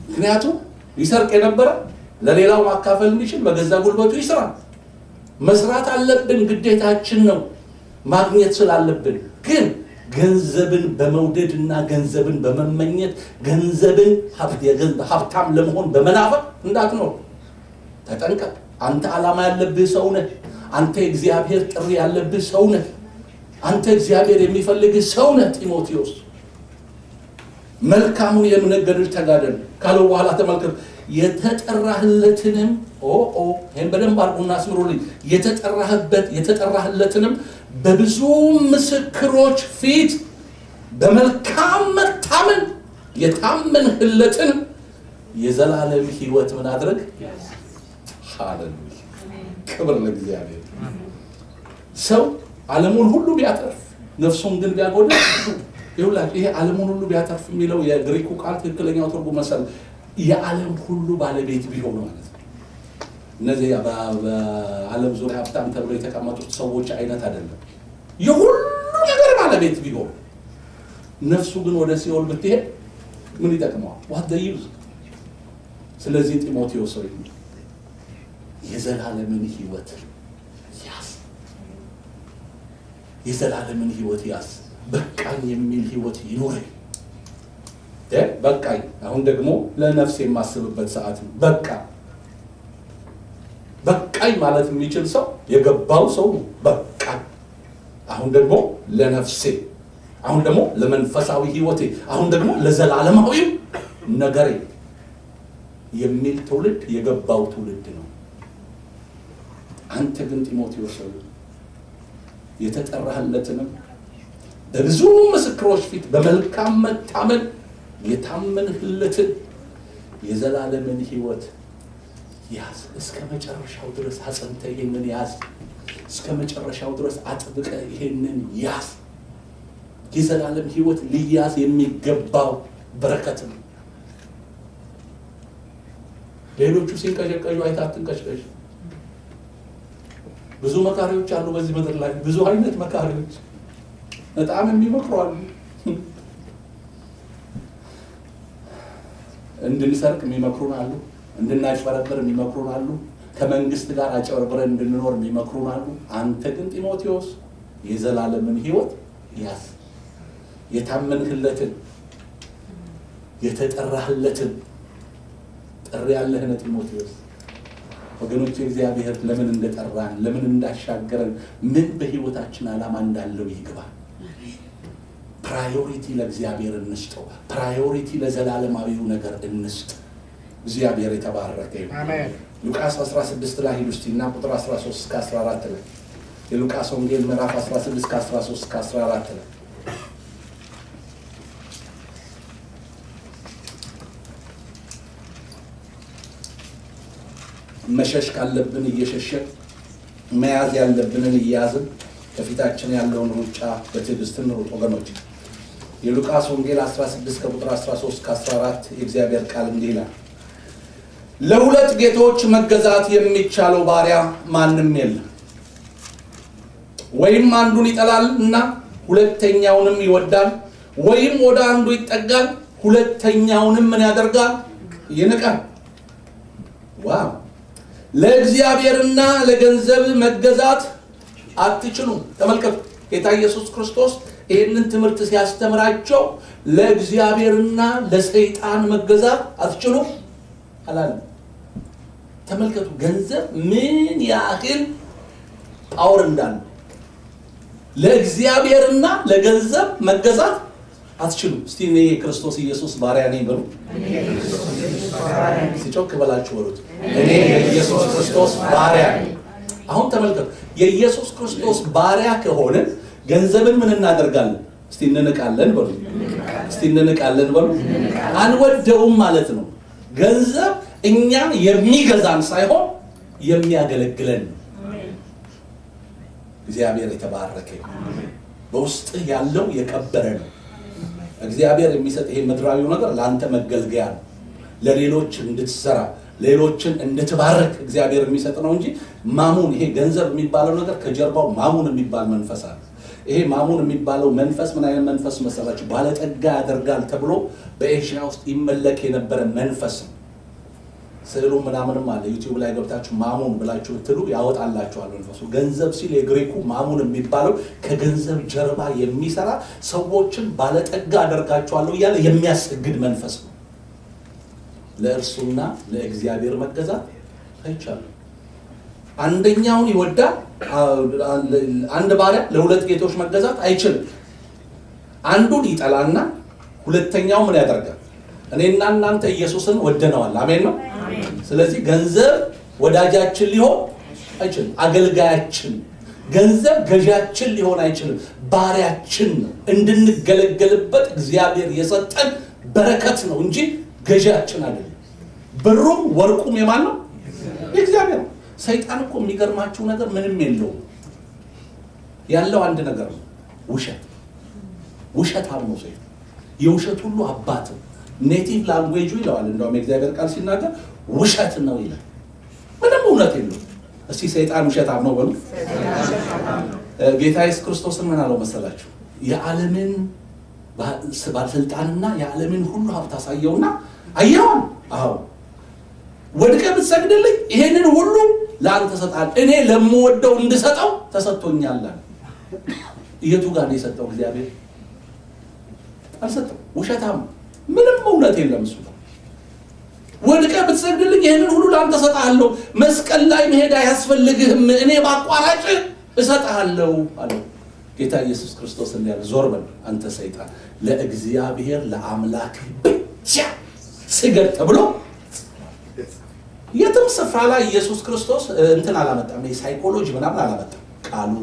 [SPEAKER 1] ምክንያቱም ይሰርቅ የነበረ ለሌላው ማካፈል እንዲችል በገዛ ጉልበቱ ይስራ መስራት አለብን ግዴታችን ነው ማግኘት ስላለብን ግን ገንዘብን በመውደድና ገንዘብን በመመኘት ገንዘብን ሀብታም ለመሆን በመናፈቅ እንዳትኖር ተጠንቀቅ አንተ ዓላማ ያለብህ ሰው ነህ አንተ እግዚአብሔር ጥሪ ያለብህ ሰው ነህ አንተ እግዚአብሔር የሚፈልግህ ሰው ነህ ጢሞቴዎስ መልካሙን የእምነት ገድል ተጋደል ካለው በኋላ ተመልከቱ የተጠራህለትንም ይሄን በደንብ አድርጉና አስምሩልኝ የተጠራህለትንም በብዙ ምስክሮች ፊት በመልካም መታመን የታመንህለትን የዘላለም ሕይወት ምን አድርግ ሃሌሉያ ክብር ለእግዚአብሔር ሰው ዓለሙን ሁሉ ቢያተርፍ ነፍሱን ግን ቢያጎድል ይኸውላችሁ ይሄ ዓለሙን ሁሉ ቢያተርፍ የሚለው የግሪኩ ቃል ትክክለኛው ትርጉም መሰል የዓለም ሁሉ ባለቤት ቢሆን ማለት ነው እነዚህ በዓለም ዙሪያ ሀብታም ተብለው የተቀመጡት ሰዎች አይነት አይደለም የሁሉ ነገር ባለቤት ቢሆን ነፍሱ ግን ወደ ሲኦል ብትሄድ ምን ይጠቅመዋል what the use ስለዚህ ጢሞቴዎስ ሆይ የዘላለምን ሕይወት ያዝ የዘላለምን ሕይወት ያዝ በቃኝ የሚል ሕይወት ይኖር በቃኝ አሁን ደግሞ ለነፍስ የማስብበት ሰዓት ነው በቃኝ ማለት የሚችል ሰው የገባው ሰው በቃ አሁን ደግሞ ለነፍሴ አሁን ደግሞ ለመንፈሳዊ ሕይወቴ አሁን ደግሞ ለዘላለማዊ ነገሬ የሚል ትውልድ የገባው ትውልድ ነው አንተ ግን ጢሞቴዎስ የተጠራህለትንም በብዙ ምስክሮች ፊት በመልካም መታመን የታመንህለትን የዘላለምን ሕይወት ያዝ። እስከ መጨረሻው ድረስ አጽንተ ይሄንን ያዝ። እስከ መጨረሻው ድረስ አጥብቀ ይሄንን ያዝ። የዘላለም ሕይወት ሊያዝ የሚገባው በረከት ነው። ሌሎቹ ሲንቀሸቀሹ አይታትንቀሽቀሽ። ብዙ መካሪዎች አሉ በዚህ ምድር ላይ፣ ብዙ አይነት መካሪዎች በጣም የሚመክሩ አሉ። እንድንሰርቅ የሚመክሩን አሉ፣ እንድናጭበረብር የሚመክሩን አሉ፣ ከመንግስት ጋር አጭበርብረን እንድንኖር የሚመክሩን አሉ። አንተ ግን ጢሞቴዎስ የዘላለምን ሕይወት ያዝ። የታመንህለትን የተጠራህለትን ጥሪ ያለህን ጢሞቴዎስ ወገኖች እግዚአብሔር ለምን እንደጠራን ለምን እንዳሻገረን ምን በህይወታችን ዓላማ እንዳለው ይግባል። ፕራዮሪቲ ለእግዚአብሔር እንስጠው። ፕራዮሪቲ ለዘላለማዊው ነገር እንስጥ። እግዚአብሔር የተባረከ ይሁን። አሜን። ሉቃስ 16 ላይ ሂዱስቲና ቁጥር 13 እስከ 14 ላይ የሉቃስ ወንጌል ምዕራፍ 16 እስከ 13 እስከ 14 ላይ መሸሽ ካለብን እየሸሸን መያዝ ያለብንን እያዝን ከፊታችን ያለውን ሩጫ በትዕግስት እንሩጥ ወገኖች። የሉቃስ ወንጌል 16 ከቁጥር 13 እስከ 14 የእግዚአብሔር ቃል እንዲህ ይላል። ለሁለት ጌቶች መገዛት የሚቻለው ባሪያ ማንም የለም። ወይም አንዱን ይጠላልና ሁለተኛውንም ይወዳል፣ ወይም ወደ አንዱ ይጠጋል ሁለተኛውንም ምን ያደርጋል? ይንቃል። ዋው! ለእግዚአብሔርና ለገንዘብ መገዛት አትችሉም። ተመልከቱ፣ ጌታ ኢየሱስ ክርስቶስ ይህንን ትምህርት ሲያስተምራቸው ለእግዚአብሔርና ለሰይጣን መገዛት አትችሉም አላለም። ተመልከቱ ገንዘብ ምን ያህል ፓወር እንዳለው። ለእግዚአብሔርና ለገንዘብ መገዛት አትችሉም። እስቲ እኔ የክርስቶስ ኢየሱስ ባሪያ ነኝ በሉ። ሲጮክ በላችሁ በሉት፣ እኔ የኢየሱስ ክርስቶስ ባሪያ ነኝ። አሁን ተመልከቱ፣ የኢየሱስ ክርስቶስ ባሪያ ከሆነ ገንዘብን ምን እናደርጋለን? እስቲ እንንቃለን በሉ። እስቲ እንንቃለን በሉ። አንወደውም ማለት ነው። ገንዘብ እኛ የሚገዛን ሳይሆን የሚያገለግለን ነው። እግዚአብሔር የተባረከ ይሁን። በውስጥህ ያለው የከበረ ነው። እግዚአብሔር የሚሰጥ ይሄ ምድራዊው ነገር ለአንተ መገልገያ ነው። ለሌሎች እንድትሰራ ሌሎችን እንድትባርክ እግዚአብሔር የሚሰጥ ነው እንጂ ማሙን ይሄ ገንዘብ የሚባለው ነገር ከጀርባው ማሙን የሚባል መንፈስ አለ። ይሄ ማሙን የሚባለው መንፈስ ምን አይነት መንፈስ መሰላችሁ? ባለጠጋ ያደርጋል ተብሎ በኤሽያ ውስጥ ይመለክ የነበረ መንፈስ ነው። ስዕሉ ምናምንም አለ። ዩቲዩብ ላይ ገብታችሁ ማሙን ብላችሁ ብትሉ ያወጣላችኋል መንፈሱ። ገንዘብ ሲል የግሪኩ ማሙን የሚባለው ከገንዘብ ጀርባ የሚሰራ ሰዎችን ባለጠጋ አደርጋቸዋለሁ እያለ የሚያስገድ መንፈስ ነው። ለእርሱና ለእግዚአብሔር መገዛት አይቻልም። አንደኛውን ይወዳል። አንድ ባሪያ ለሁለት ጌቶች መገዛት አይችልም። አንዱን ይጠላና ሁለተኛው ምን ያደርጋል? እኔና እናንተ ኢየሱስን ወደነዋል። አሜን ነው። ስለዚህ ገንዘብ ወዳጃችን ሊሆን አይችልም። አገልጋያችን፣ ገንዘብ ገዣችን ሊሆን አይችልም። ባሪያችን ነው። እንድንገለገልበት እግዚአብሔር የሰጠን በረከት ነው እንጂ ገዣችን አይደለም። ብሩም ወርቁም የማን ነው? የእግዚአብሔር ነው። ሰይጣን እኮ የሚገርማችሁ ነገር ምንም የለውም። ያለው አንድ ነገር ነው፣ ውሸት። ውሸታም ነው ሰይጣን። የውሸት ሁሉ አባት ነው። ኔቲቭ ላንጉዌጁ ይለዋል። እንደውም የእግዚአብሔር ቃል ሲናገር ውሸት ነው ይላል። ምንም እውነት የለውም። እስቲ ሰይጣን ውሸታም ነው በሉ። ጌታ ኢየሱስ ክርስቶስን ምን አለው መሰላችሁ? የዓለምን ባለስልጣንና የዓለምን ሁሉ ሀብት አሳየውና አየኸው? አዎ፣ ወድቀህ ብትሰግድልኝ ይሄንን ሁሉ ለአንተ እሰጥሃለሁ፣ እኔ ለምወደው እንድሰጠው ተሰጥቶኛል። የቱ ጋር ነው የሰጠው? እግዚአብሔር አልሰጠው። ውሸታም፣ ምንም እውነት የለም እሱ። ወድቀህ ብትሰግድልኝ ይሄንን ሁሉ ለአንተ እሰጥሃለሁ፣ መስቀል ላይ መሄድ አያስፈልግህም፣ እኔ ባቋራጭ እሰጥሃለሁ አለው ጌታ ኢየሱስ ክርስቶስ። እንዲያለ ዞር በል አንተ ሰይጣን፣ ለእግዚአብሔር ለአምላክ ብቻ ስገድ ተብሎ የትም ስፍራ ላይ ኢየሱስ ክርስቶስ እንትን አላመጣም። ሳይኮሎጂ ምናምን አላመጣም። ቃሉ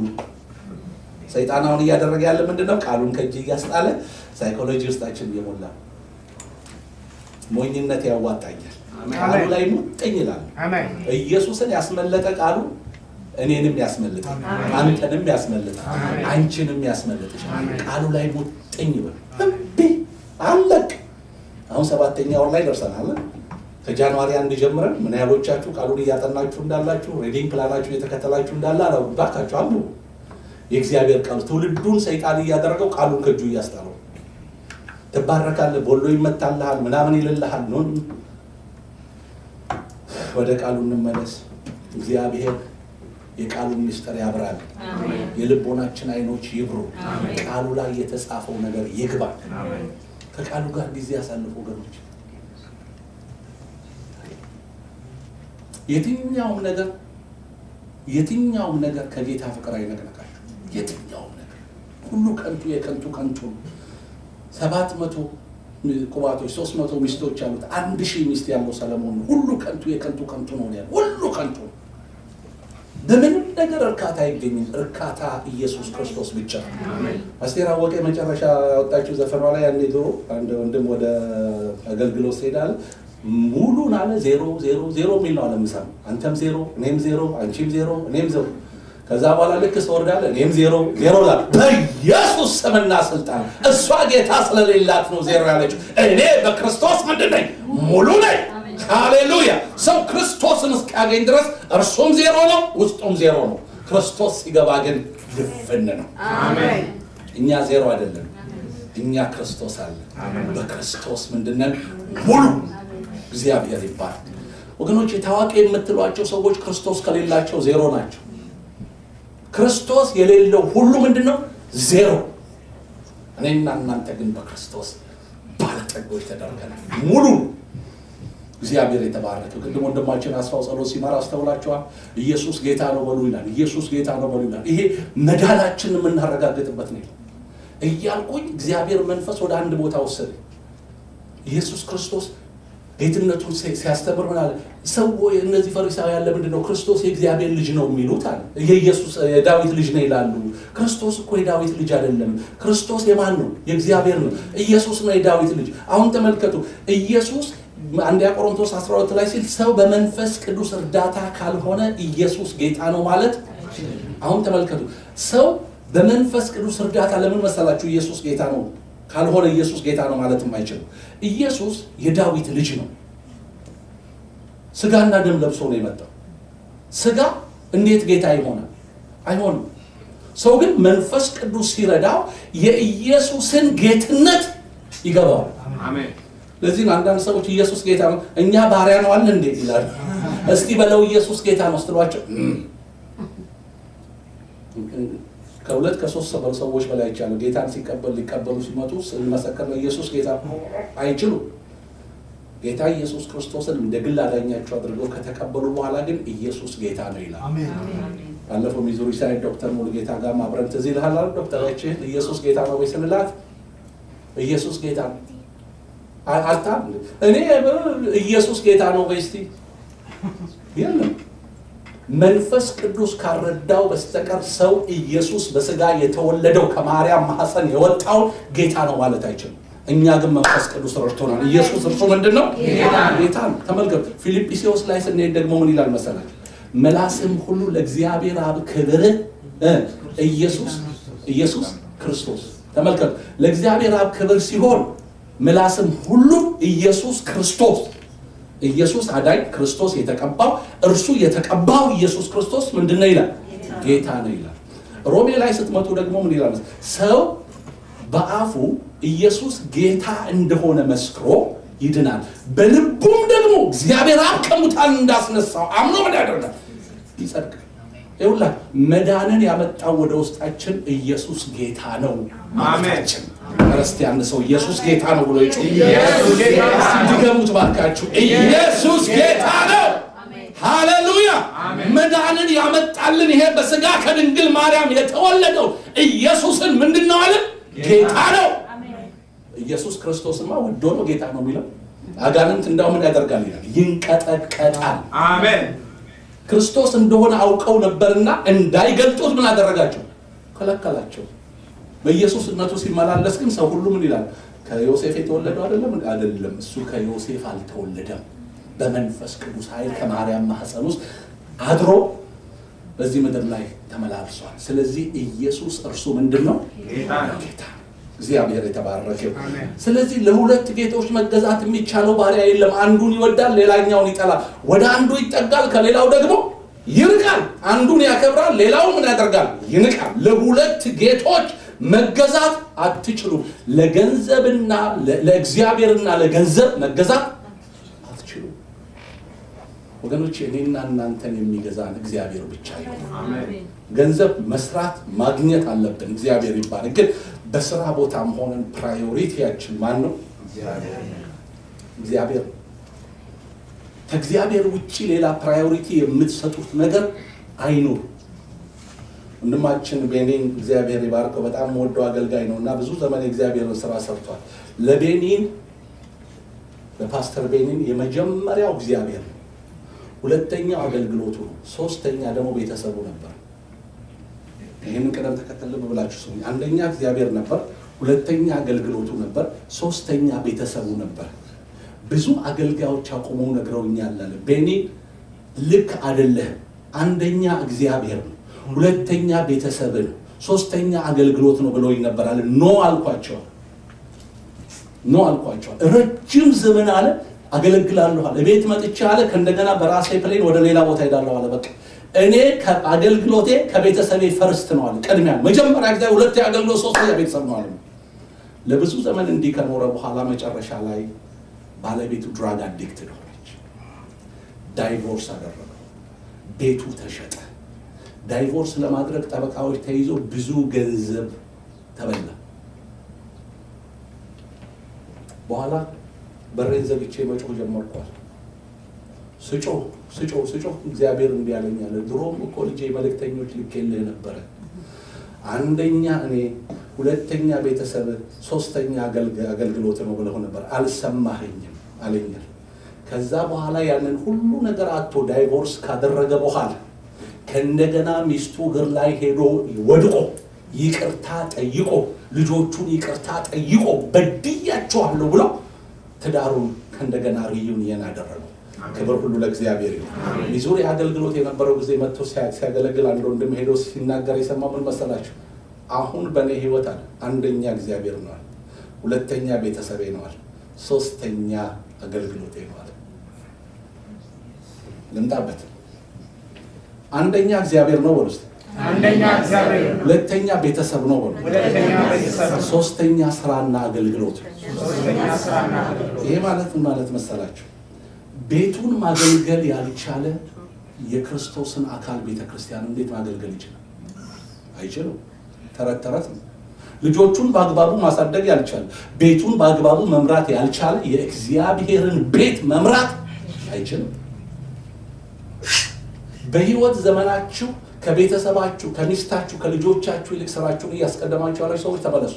[SPEAKER 1] ሰይጣን አሁን እያደረገ ያለ ምንድነው? ቃሉን ከእጅ እያስጣለ ሳይኮሎጂ ውስጣችን እየሞላ ሞኝነት ያዋጣኛል ቃሉ ላይ ሙጥኝ ይላል። ኢየሱስን ያስመለጠ ቃሉ እኔንም ያስመልጣል፣ አንተንም ያስመልጣል፣ አንቺንም ያስመልጥሽ። ቃሉ ላይ ሙጥኝ ይበል አለቅ። አሁን 7ኛ ወር ላይ ደርሰናል። ከጃንዋሪ 1 ጀምረን ምን ያህሎቻችሁ ቃሉን እያጠናችሁ እንዳላችሁ ሪዲንግ ፕላናችሁ እየተከተላችሁ እንዳለ አላውቃችሁ አሉ። የእግዚአብሔር ቃል ትውልዱን ሰይጣን እያደረገው ቃሉን ከእጁ እያስጣለው ተባረካለህ፣ ቦሎ ይመታልሃል፣ ምናምን ይልልሃል። ነው ወደ ቃሉ እንመለስ። እግዚአብሔር የቃሉን ምስጢር ያብራል። የልቦናችን አይኖች ይብሩ። ቃሉ ላይ የተጻፈው ነገር ይግባ። ከቃሉ ጋር ጊዜ ያሳልፉ ወገኖች። የትኛውም ነገር ከጌታ ፍቅር አይነቅነቃችሁ። የትኛውም ነገር ሁሉ ከንቱ የከንቱ 700 ቁባቶች 300 ሚስቶች አሉት 1000 ሚስት ያለው ሰለሞን ሁሉ ከንቱ የከንቱ ነው ያለው። ሁሉ ከንቱ በምንም ነገር እርካታ አይገኝም። እርካታ ኢየሱስ ክርስቶስ ብቻ ነው። አስቴር አወቀ መጨረሻ ያወጣችው ዘፈኗ ላይ ያኔ ድሮ አንድ ወንድም ወደ አገልግሎት ሄዳል ሙሉን አለ 0 ሚል ነው አለምሳም አንተም 0 እኔም 0 አንቺም 0 እኔም 0 ከዛ በኋላ ልክ ሰወርዳለ እኔም 0 ላ በኢየሱስ ስምና ስልጣን እሷ ጌታ ስለሌላት ነው 0 ያለችው። እኔ በክርስቶስ ምንድነኝ? ሙሉ ነኝ። ሃሌሉያ። ሰው ክርስቶስን እስካገኝ ድረስ እርሱም 0 ነው፣ ውስጡም 0 ነው። ክርስቶስ ሲገባ ግን ድፍን ነው። አሜን። እኛ 0 አይደለም፣ እኛ ክርስቶስ አለ። በክርስቶስ ምንድነን? ሙሉ። እግዚአብሔር ይባርክ። ወገኖች ታዋቂ የምትሏቸው ሰዎች ክርስቶስ ከሌላቸው 0 ናቸው። ክርስቶስ የሌለው ሁሉ ምንድነው? 0። እኔና እናንተ ግን በክርስቶስ ባለጠጎች ተደርገናል፣ ሙሉ። እግዚአብሔር የተባረከ። ቅድም ወንድማችን አስፋው ጸሎት ሲመራ አስተውላችኋል። ኢየሱስ ጌታ ነው በሉ ይላል። ኢየሱስ ጌታ ነው በሉ ይላል። ይሄ መዳናችንን የምናረጋግጥበት ነው እያልኩኝ እግዚአብሔር መንፈስ ወደ አንድ ቦታ ወሰደ። ኢየሱስ ክርስቶስ ጌትነቱን ሲያስተምር ምን አለ? ሰው እነዚህ ፈሪሳውያን ለምንድን ነው ክርስቶስ የእግዚአብሔር ልጅ ነው የሚሉት አለ። የኢየሱስ የዳዊት ልጅ ነው ይላሉ። ክርስቶስ እኮ የዳዊት ልጅ አይደለም። ክርስቶስ የማን ነው? የእግዚአብሔር ነው። ኢየሱስ ነው የዳዊት ልጅ። አሁን ተመልከቱ። ኢየሱስ አንደኛ ቆሮንቶስ 12 ላይ ሲል ሰው በመንፈስ ቅዱስ እርዳታ ካልሆነ ኢየሱስ ጌታ ነው ማለት። አሁን ተመልከቱ። ሰው በመንፈስ ቅዱስ እርዳታ ለምን መሰላችሁ ኢየሱስ ጌታ ነው ካልሆነ ኢየሱስ ጌታ ነው ማለት የማይችል? ኢየሱስ የዳዊት ልጅ ነው። ስጋና ደም ለብሶ ነው የመጣው። ስጋ እንዴት ጌታ ይሆናል? አይሆንም። ሰው ግን መንፈስ ቅዱስ ሲረዳው የኢየሱስን ጌትነት ይገባዋል። አሜን። ለዚህ አንዳንድ ሰዎች ኢየሱስ ጌታ ነው እኛ ባሪያ ነው አለ እንዴ ይላሉ። እስቲ በለው ኢየሱስ ጌታ ነው ስትሏቸው ከሁለት ከሶስት ሰዎች በላይ ይቻላል ጌታን ሊቀበሉ ሲመጡ እንመሰከር ነው ኢየሱስ ጌታ አይችሉ። ጌታ ኢየሱስ ክርስቶስን እንደ ግል አዳኛቸው አድርገው ከተቀበሉ በኋላ ግን ኢየሱስ ጌታ ነው ይላል። አሜን። ባለፈው ሚዙሪ ሳይድ ዶክተር ሙሉጌታ ጋር ማብረን ትዝ ይልሃል አይደል? ዶክተራችን ኢየሱስ ጌታ ነው ወይ ስንላት ኢየሱስ ጌታ ነው አልታም እኔ ኢየሱስ ጌታ ነው ወይ እስቲ የለም። መንፈስ ቅዱስ ካረዳው በስተቀር ሰው ኢየሱስ በስጋ የተወለደው ከማርያም ማህፀን የወጣው ጌታ ነው ማለት አይችልም። እኛ ግን መንፈስ ቅዱስ ረድቶናል። ኢየሱስ እርሱ ምንድነው? ጌታ ነው። ተመልከቱ ፊልጵስዩስ ላይ ስንሄድ ደግሞ ምን ይላል መሰላችሁ? መላስም ሁሉ ለእግዚአብሔር አብ ክብር ኢየሱስ ክርስቶስ። ተመልከቱ ለእግዚአብሔር አብ ክብር ሲሆን መላስም ሁሉ ኢየሱስ ክርስቶስ። ኢየሱስ አዳኝ ክርስቶስ የተቀባው እርሱ የተቀባው ኢየሱስ ክርስቶስ ምንድነው ይላል? ጌታ ነው ይላል። ሮሜ ላይ ስትመጡ ደግሞ ምን ይላል? ሰው በአፉ ኢየሱስ ጌታ እንደሆነ መስክሮ ይድናል፣ በልቡም ደግሞ እግዚአብሔር አብ ከሙታን እንዳስነሳው አምኖ ምን ያደርጋል? ይጸድቃል። ይውላ መዳንን ያመጣው ወደ ውስጣችን ኢየሱስ ጌታ ነው። አሜን። ክርስቲያን ሰው ኢየሱስ ጌታ ነው ብሎ ይጮህ። ኢየሱስ ጌታ ነው። ድገሙት ባካችሁ። ኢየሱስ ጌታ ነው። ሃሌሉያ። መዳንን ያመጣልን ይሄ በስጋ ከድንግል ማርያም የተወለደው ኢየሱስን ምንድነው አለ? ጌታ ነው። ኢየሱስ ክርስቶስማ ወዶ ነው ጌታ ነው የሚለው። አጋንንት እንዳው ምን ያደርጋል ይላል? ይንቀጠቀጣል። አሜን። ክርስቶስ እንደሆነ አውቀው ነበርና እንዳይገልጡት ምን አደረጋቸው? ከለከላቸው። በኢየሱስነቱ ሲመላለስ ግን ሰው ሁሉ ምን ይላል? ከዮሴፍ የተወለደው አይደለም እሱ ከዮሴፍ አልተወለደም፣ በመንፈስ ቅዱስ ኃይል ከማርያም ማህፀን ውስጥ አድሮ በዚህ ምድር ላይ ተመላልሷል። ስለዚህ ኢየሱስ እርሱ ምንድነው? ጌታ። እግዚአብሔር የተባረከው። ስለዚህ ለሁለት ጌቶች መገዛት የሚቻለው ባሪያ የለም። አንዱን ይወዳል፣ ሌላኛውን ይጠላል። ወደ አንዱ ይጠጋል፣ ከሌላው ደግሞ ይርቃል። አንዱን ያከብራል፣ ሌላው ምን ያደርጋል? ይንቃል። ለሁለት ጌቶች መገዛት አትችሉም። ለገንዘብና ለእግዚአብሔርና ለገንዘብ መገዛት አትችሉም። ወገኖች እኔና እናንተን የሚገዛን እግዚአብሔር ብቻ ነው። አሜን። ገንዘብ መስራት ማግኘት አለብን፣ እግዚአብሔር ይባረክ። ግን በስራ ቦታም ሆነን ፕራዮሪቲያችን ማን ነው? እግዚአብሔር። ከእግዚአብሔር ውጪ ሌላ ፕራዮሪቲ የምትሰጡት ነገር አይኑር። ወንድማችን ቤኒን እግዚአብሔር ይባርከው በጣም ወደው አገልጋይ ነውና ብዙ ዘመን እግዚአብሔርን ስራ ሰርቷል። ለቤኒን ለፓስተር ቤኒን የመጀመሪያው እግዚአብሔር ነው፣ ሁለተኛው አገልግሎቱ ነው፣ ሶስተኛ ደግሞ ቤተሰቡ ነበር። ይሄንን ቀደም ተከተል ብላችሁ ስሙ። አንደኛ እግዚአብሔር ነበር፣ ሁለተኛ አገልግሎቱ ነበር፣ ሶስተኛ ቤተሰቡ ነበር። ብዙ አገልጋዮች አቆመው ነግረውኛል አለ ቤኒን ልክ አይደለም፣ አንደኛ እግዚአብሔር ነው፣ ሁለተኛ ቤተሰብ ነው፣ ሶስተኛ አገልግሎት ነው ብለውኝ ነበር አለ። ኖ አልኳቸው። ረጅም ዘመን አለ አገለግላለሁ አለ። ቤት መጥቻ አለ ከእንደገና በራሴ ፕሌን ወደ ሌላ ቦታ ሄዳለሁ አለ። በቃ እኔ ከአገልግሎቴ ከቤተሰቤ ፈርስት ነው አለ። ቅድሚያ መጀመሪያ እግዚአብሔር፣ ሁለተኛ አገልግሎት፣ ሶስተኛ ቤተሰብ ነው አለ። ለብዙ ዘመን እንዲህ ከኖረ በኋላ መጨረሻ ላይ ባለቤቱ ድራግ አዲክትድ ሆነች። ዳይቮርስ አደረገው። ቤቱ ተሸጠ። ዳይቮርስ ለማድረግ ጠበቃዎች ተይዞ ብዙ ገንዘብ ተበላ። በኋላ በሬን ዘግቼ መጮህ ጀመርኳል። ስጮህ እግዚአብሔር እንዲህ ያለኛል፣ ድሮም እኮ ልጄ መልእክተኞች ልኬልህ ነበረ። አንደኛ እኔ፣ ሁለተኛ ቤተሰብ፣ ሶስተኛ አገልግሎት ነው ብለው ነበር፣ አልሰማኸኝም አለኛል። ከዛ በኋላ ያንን ሁሉ ነገር አጥቶ ዳይቮርስ ካደረገ በኋላ ከእንደገና ሚስቱ እግር ላይ ሄዶ ወድቆ ይቅርታ ጠይቆ ልጆቹን ይቅርታ ጠይቆ በድያቸዋለሁ ብሎ ትዳሩን ከእንደገና ሪዩኒየን አደረገው። ክብር ሁሉ ለእግዚአብሔር ይሁን። ሚዙሪ አገልግሎት የነበረው ጊዜ መጥቶ ሲያገለግል አንድ ወንድም ሄዶ ሲናገር የሰማው ምን መሰላችሁ? አሁን በእኔ ህይወት አለ አንደኛ እግዚአብሔር ነው አለ፣ ሁለተኛ ቤተሰቤ ነው አለ፣ ሶስተኛ አገልግሎቴ ነው አለ። ልምጣበት። አንደኛ እግዚአብሔር ነው ወልስ አንደኛ እግዚአብሔር፣ ሁለተኛ ቤተሰብ ነው ወልስ ሁለተኛ ቤተሰብ፣ ሶስተኛ ስራና አገልግሎት። ይሄ ማለት መሰላችሁ ቤቱን ማገልገል ያልቻለ የክርስቶስን አካል ቤተክርስቲያን እንዴት ማገልገል ይችላል? አይችልም። ተረት ነው። ልጆቹን በአግባቡ ማሳደግ ያልቻለ፣ ቤቱን በአግባቡ መምራት ያልቻለ የእግዚአብሔርን ቤት መምራት አይችልም። በህይወት ዘመናችሁ ከቤተሰባችሁ፣ ከሚስታችሁ፣ ከልጆቻችሁ ይልቅ ስራችሁን እያስቀደማችሁ ያላችሁ ሰዎች ተመለሱ።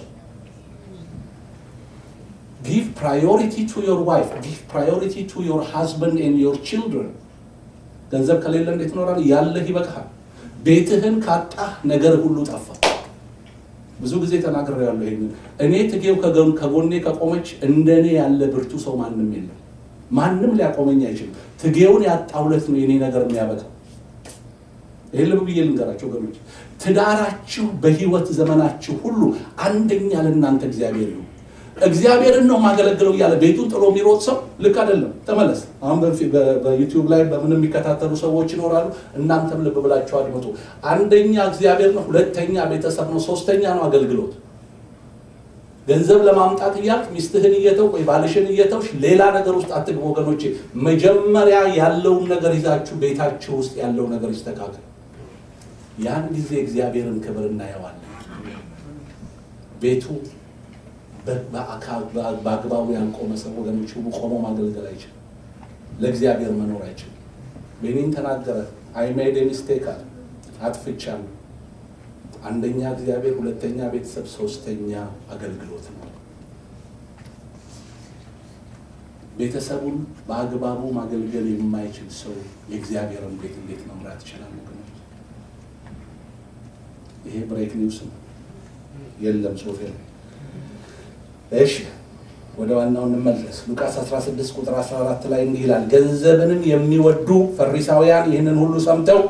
[SPEAKER 1] Give priority to your wife. Give priority to your husband and your children. ገንዘብ ከሌለ እንዴት ትኖራለህ? ያለህ ይበቃሃል። ቤትህን ካጣህ ነገር ሁሉ ጠፋ። ብዙ ጊዜ ተናግሬያለሁ ይሄንን። እኔ ትጌው ከጎኔ ከቆመች እንደኔ ያለ ብርቱ ሰው ማንም የለም። ማንም ሊያቆመኝ አይችልም። ትጌውን ያጣውለት ነው የኔ ነገር የሚያበቃው። ይሄ ልብ ብዬ ልንገራችሁ ወገኖች፣ ትዳራችሁ በህይወት ዘመናችሁ ሁሉ አንደኛ ለእናንተ እግዚአብሔር ነው። እግዚአብሔርን ነው ማገለግለው እያለ ቤቱን ጥሎ የሚሮጥ ሰው ልክ አይደለም። ተመለስ። አሁን በዩቲዩብ ላይ በምን የሚከታተሉ ሰዎች ይኖራሉ። እናንተም ልብ ብላችሁ አድምጡ። አንደኛ እግዚአብሔር ነው፣ ሁለተኛ ቤተሰብ ነው፣ ሶስተኛ ነው አገልግሎት። ገንዘብ ለማምጣት እያልክ ሚስትህን እየተውክ ወይ ባልሽን እየተውሽ ሌላ ነገር ውስጥ አትግቡ ወገኖቼ። መጀመሪያ ያለውን ነገር ይዛችሁ ቤታችሁ ውስጥ ያለው ነገር ይስተካከል። ያን ጊዜ እግዚአብሔርን ክብር እናየዋለን። ቤቱ በአግባቡ ያልቆመ ሰው ወገኖች ሁሉ ቆሞ ማገልገል አይችልም። ለእግዚአብሔር መኖር አይችልም። ቤኒን ተናገረ። I made a mistake አለ። አጥፍቻለሁ። አንደኛ እግዚአብሔር፣ ሁለተኛ ቤተሰብ፣ ሶስተኛ አገልግሎት ነው። ቤተሰቡን በአግባቡ ማገልገል የማይችል ሰው የእግዚአብሔርን ቤት እንዴት መምራት ይችላል? ይሄ ብሬክ ኒውስ ነው የለም ሶፊያ እሺ ወደ ዋናው እንመለስ ሉቃስ 16 ቁጥር 14 ላይ እንዲህ ይላል ገንዘብንም የሚወዱ ፈሪሳውያን ይህንን ሁሉ ሰምተው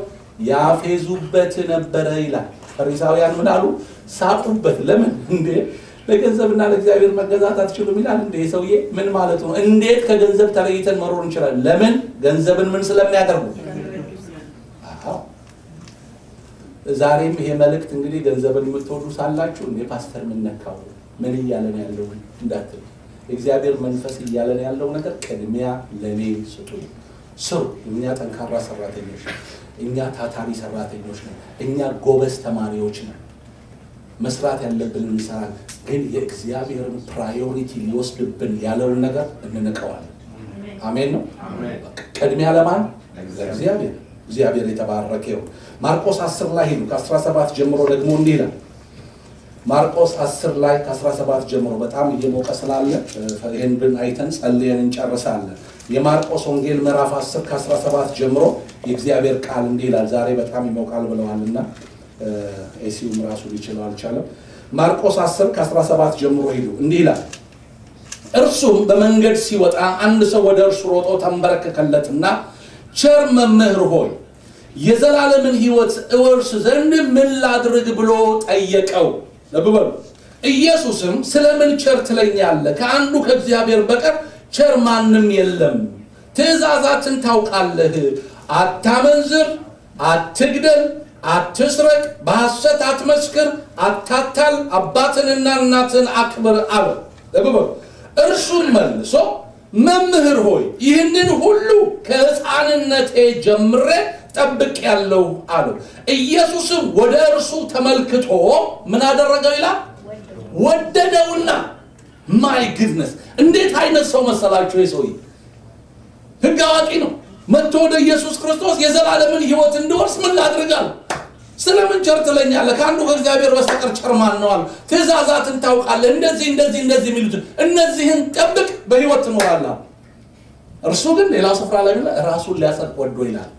[SPEAKER 1] ያፌዙበት ነበር ይላል ፈሪሳውያን ምን አሉ ሳቁበት ለምን እንዴ ለገንዘብና ለእግዚአብሔር መገዛት አትችሉም ይላል እንዴ ሰውዬ ምን ማለት ነው እንዴት ከገንዘብ ተለይተን መኖር እንችላለን ለምን ገንዘብን ምን ስለሚያደርጉ ዛሬም ይሄ መልእክት እንግዲህ ገንዘብን የምትወዱ ሳላችሁ እንዴ ፓስተር ምን ነካው ምን ይያለን ያለው እንዳትል እግዚአብሔር መንፈስ ይያለን ያለው ነገር ቅድሚያ ለኔ ስጡኝ ስሩ እኛ ጠንካራ ሰራተኞች እኛ ታታሪ ሰራተኞች ነን እኛ ጎበዝ ተማሪዎች ነን መስራት ያለብን እንሰራለን ግን የእግዚአብሔርን ፕራዮሪቲ ሊወስድብን ያለውን ነገር እንነቀዋለን አሜን ነው ቅድሚያ ለማን እግዚአብሔር የተባረከው ማርቆስ 10 ላይ ሄዱ ከ17 ጀምሮ ደግሞ እንዲህ ይላል ማርቆስ 10 ላይ ከ17 ጀምሮ በጣም እየሞቀ ስላለ ይሄን ብን አይተን ጸልየን እንጨርሳለን የማርቆስ ወንጌል ምዕራፍ 10 ከ17 ጀምሮ የእግዚአብሔር ቃል እንዲህ ይላል ዛሬ በጣም ይሞቃል ብለዋልና ኤሲዩም ራሱ ሊችለው አልቻለም ማርቆስ 10 ከ17 ጀምሮ ሄዱ እንዲህ ይላል እርሱም በመንገድ ሲወጣ አንድ ሰው ወደ እርሱ ሮጦ ተንበረከከለትና ቸር መምህር ሆይ የዘላለምን ሕይወት እወርስ ዘንድ ምን ላድርግ ብሎ ጠየቀው ለበበሉ ኢየሱስም ስለምን ቸር ትለኛለህ ከአንዱ ከእግዚአብሔር በቀር ቸር ማንም የለም ትእዛዛትን ታውቃለህ አታመንዝር አትግደል አትስረቅ በሐሰት አትመስክር አታታል አባትንና እናትን አክብር አለ ለበበሉ እርሱም መልሶ መምህር ሆይ ይህንን ሁሉ ከሕፃንነቴ ጀምሬ ጠብቄያለሁ አለው ኢየሱስም ወደ እርሱ ተመልክቶ ምን አደረገው ይላል ወደደውና ማይ ጉድነስ እንዴት አይነት ሰው መሰላችሁ ይሰውይ ሕግ አዋቂ ነው መጥቶ ወደ ኢየሱስ ክርስቶስ የዘላለምን ሕይወት እንዲወርስ ምን ላድርጋል ስለምን ቸር ትለኛለህ ከአንዱ ከእግዚአብሔር በስተቀር ቸር ማን ነው አለ ትእዛዛትን ታውቃለህ እንደዚህ የሚሉት እነዚህን ጠብቅ በሕይወት ትኖራለህ እርሱ ግን ሌላ ስፍራ ላይ ራሱን ሊያጸድቅ ወዶ ይላል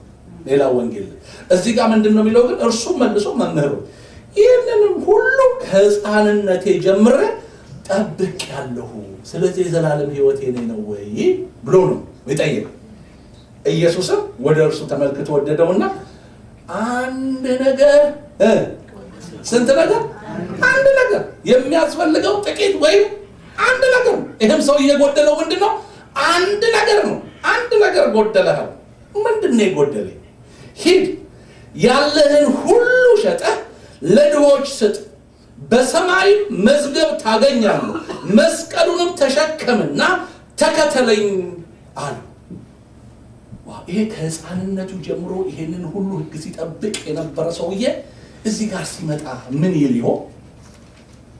[SPEAKER 1] ሌላ ወንጌል እዚህ ጋር ምንድነው የሚለው ግን እርሱ መልሶ መምህር ይሄንን ሁሉ ከሕፃንነቴ ጀምሬ ጠብቄያለሁ ስለዚህ የዘላለም ሕይወት የኔ ነው ወይ ብሎ ነው ይጠይቀው ኢየሱስም ወደ እርሱ ተመልክቶ ወደደውና አንድ ነገር ስንት ነገር አንድ ነገር የሚያስፈልገው ጥቂት ወይም አንድ ነገር ይሄም ሰው እየጎደለው ምንድነው አንድ ነገር ነው አንድ ነገር ጎደለህ ምንድነው የጎደለኝ ሂድ ያለህን ሁሉ ሸጠህ ለድሆች ስጥ በሰማይ መዝገብ ታገኛለህ መስቀሉንም ተሸከምና ተከተለኝ አለ ይሄ ከሕፃንነቱ ጀምሮ ይሄንን ሁሉ ሕግ ሲጠብቅ የነበረ ሰውዬ እዚህ ጋር ሲመጣ ምን ይልሆ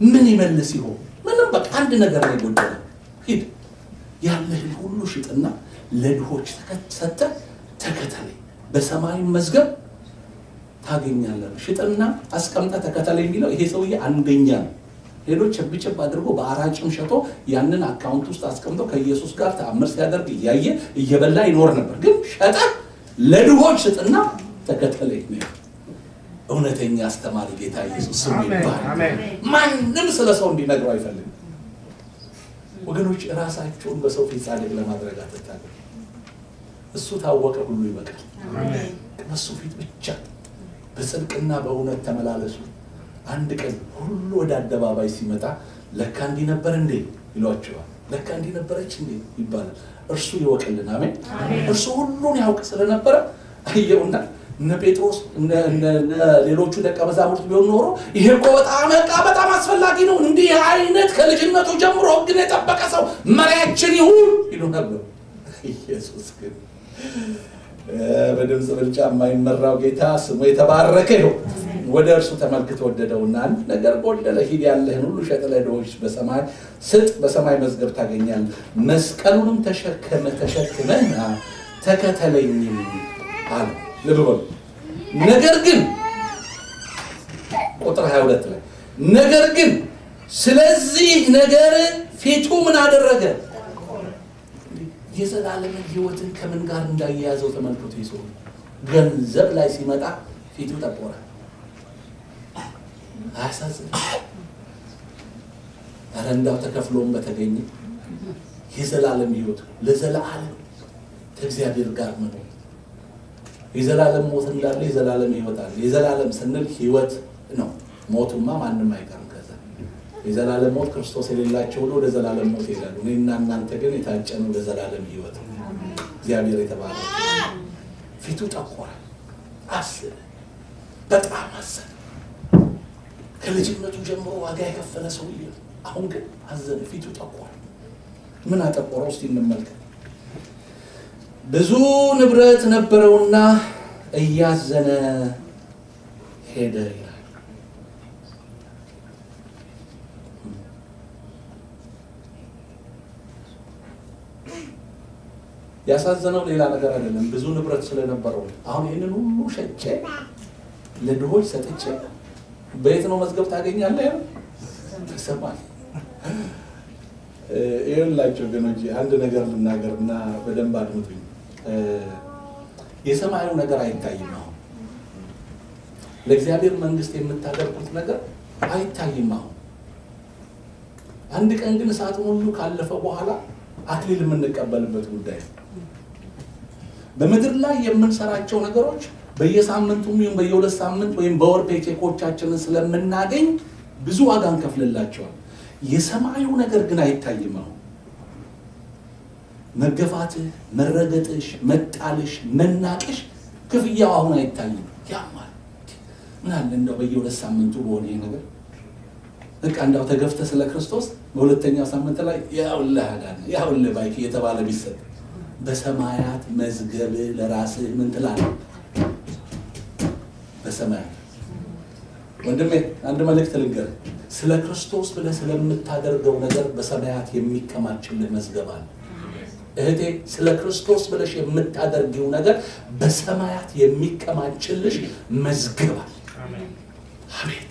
[SPEAKER 1] ምን ይመልስ ይሆን ምንም በቃ አንድ ነገር ላይ ጎደለ ሂድ ያለህን ሁሉ ሽጥና ለድሆች ሰጥተህ ተከተለኝ በሰማይ መዝገብ ታገኛለህ ሽጥና አስቀምጠህ ተከተለኝ የሚለው ይሄ ሰውዬ አንደኛ ነው ሌሎች ብቻ አድርጎ በአራጭም ሸጦ ያንን አካውንት ውስጥ አስቀምጦ ከኢየሱስ ጋር ተአምር ሲያደርግ እያየ እየበላ ይኖር ነበር ግን ሸጠ ለድሆች ሽጥና ተከተለኝ እውነተኛ አስተማሪ ጌታ ኢየሱስ ስሙ ይባረክ አሜን ማንም ስለሰው እንዲነግረው አይፈልግም ወገኖች ራሳቸውን በሰው ፊት ጻድቅ ለማድረግ አትታገሉ እሱ ታወቀ ሁሉ ይበቃል አሜን በሱ ፊት ብቻ በጽድቅና በእውነት ተመላለሱ አንድ ቀን ሁሉ ወደ አደባባይ ሲመጣ ለካ እንዲ ነበር እንዴ ይሏቸዋል ለካ እንዲ ነበረች እንዴ ይባላል እርሱ ይወቅልን አሜን እርሱ ሁሉን ያውቅ ስለነበረ አየውና እነ ጴጥሮስ እነ ሌሎቹ ደቀ መዛሙርት ቢሆን ኖሮ ይሄ እኮ በጣም አስፈላጊ ነው እንዲህ አይነት ከልጅነቱ ጀምሮ ግን የጠበቀ ሰው መሪያችን ይሁን ይሉ ነበር ኢየሱስ ግን በድምጽ ብልጫ የማይመራው ጌታ ስሙ የተባረከ ይሁን ወደ እርሱ ተመልክቶ ወደደውና ነገር ጎደለ ሂድ ያለህን ሁሉ ሸጥ ለድሆች በሰማይ ስጥ በሰማይ መዝገብ ታገኛለህ መስቀሉንም ተሸክመህ ተከተለኝ አለ ልብ በሉ ነገር ግን ቁጥር 22 ላይ ነገር ግን ስለዚህ ነገር ፊቱ ምን አደረገ የዘላለም ሕይወትን ከምን ጋር እንዳያያዘው ተመልክቶ ይሰው ገንዘብ ላይ ሲመጣ ፊቱ ጠቆረ አያሳዝን? ኧረ እንዳው ተከፍሎም በተገኘ የዘላለም ሕይወት ለዘላለም ከእግዚአብሔር ጋር ነው። የዘላለም ሞት እንዳለ የዘላለም ሕይወት አለ። የዘላለም ስንል ሕይወት ነው። ሞቱማ ማንንም አይቀርም። ከዛ የዘላለም ሞት ክርስቶስ የሌላቸው ሁሉ ወደ ዘላለም ሞት ይሄዳሉ። እኔና እናንተ ግን የታጨነው ለዘላለም ሕይወት ነው። እግዚአብሔር የተባረከ። ፊቱ ጠቆረ፣ አዘነ፣ በጣም አዘነ። ከልጅነቱ ጀምሮ ዋጋ የከፈለ ሰውዬ አሁን ግን አዘነ፣ ፊቱ ጠቆረ። ምን አጠቆረው? እስቲ እንመልከት። ብዙ ንብረት ነበረውና እያዘነ ሄደ ይላል። ያሳዘነው ሌላ ነገር አይደለም፣ ብዙ ንብረት ስለነበረው። አሁን ይሄንን ሁሉ ሸጬ ለድሆች ሰጥቼ በየት ነው መዝገብ ታገኛለህ? ተሰማኝ። ይኸውላችሁ ወገኖቼ አንድ ነገር ልናገርና በደንብ አድምጡኝ። የሰማዩ ነገር አይታይም። አሁን ለእግዚአብሔር መንግስት የምታደርጉት ነገር አይታይም። አሁን አንድ ቀን ግን እሳቱን ሁሉ ካለፈ በኋላ አክሊል የምንቀበልበት ጉዳይ ነው። በምድር ላይ የምንሰራቸው ነገሮች በየሳምንቱ ወይም በየሁለት ሳምንት ወይም በወር ፔቼኮቻችንን ስለምናገኝ ብዙ ዋጋ እንከፍልላቸዋል። የሰማዩ ነገር ግን አይታይም። አሁን መገፋትህ፣ መረገጥሽ፣ መጣልሽ፣ መናቅሽ ክፍያው አሁን አይታይም። ያማል። ምን አለ እንደው በየሁለት ሳምንቱ በሆነ ነገር በቃ እንዳው ተገፍተህ ስለ ክርስቶስ በሁለተኛው ሳምንት ላይ ያውልህ አዳነ ያውልህ ባይክ የተባለ ቢሰጥ በሰማያት መዝገብ ለራስህ ምን ትላለህ? በሰማያት ወንድሜ አንድ መልእክት ልንገርህ። ስለ ክርስቶስ ብለህ ስለምታደርገው ነገር በሰማያት የሚከማችልህ መዝገብ አለ። እህቴ ስለ ክርስቶስ ብለሽ የምታደርጊው ነገር በሰማያት የሚከማችልሽ መዝገብ አለ። አሜን።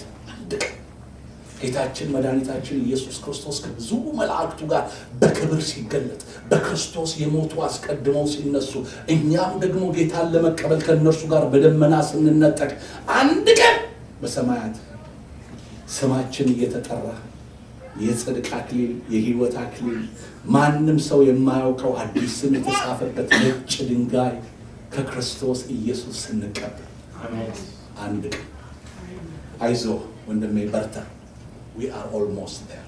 [SPEAKER 1] ጌታችን መድኃኒታችን ኢየሱስ ክርስቶስ ከብዙ መላእክቱ ጋር በክብር ሲገለጥ በክርስቶስ የሞቱ አስቀድመው ሲነሱ እኛም ደግሞ ጌታን ለመቀበል ከእነርሱ ጋር በደመና ስንነጠቅ አንድ ቀን በሰማያት ስማችን እየተጠራ የጽድቅ አክሊል፣ የሕይወት አክሊል፣ ማንም ሰው የማያውቀው አዲስ ስም የተጻፈበት ነጭ ድንጋይ ከክርስቶስ ኢየሱስ ስንቀበል አንድ ቀን አይዞህ ወንድሜ በርታ። We are almost there.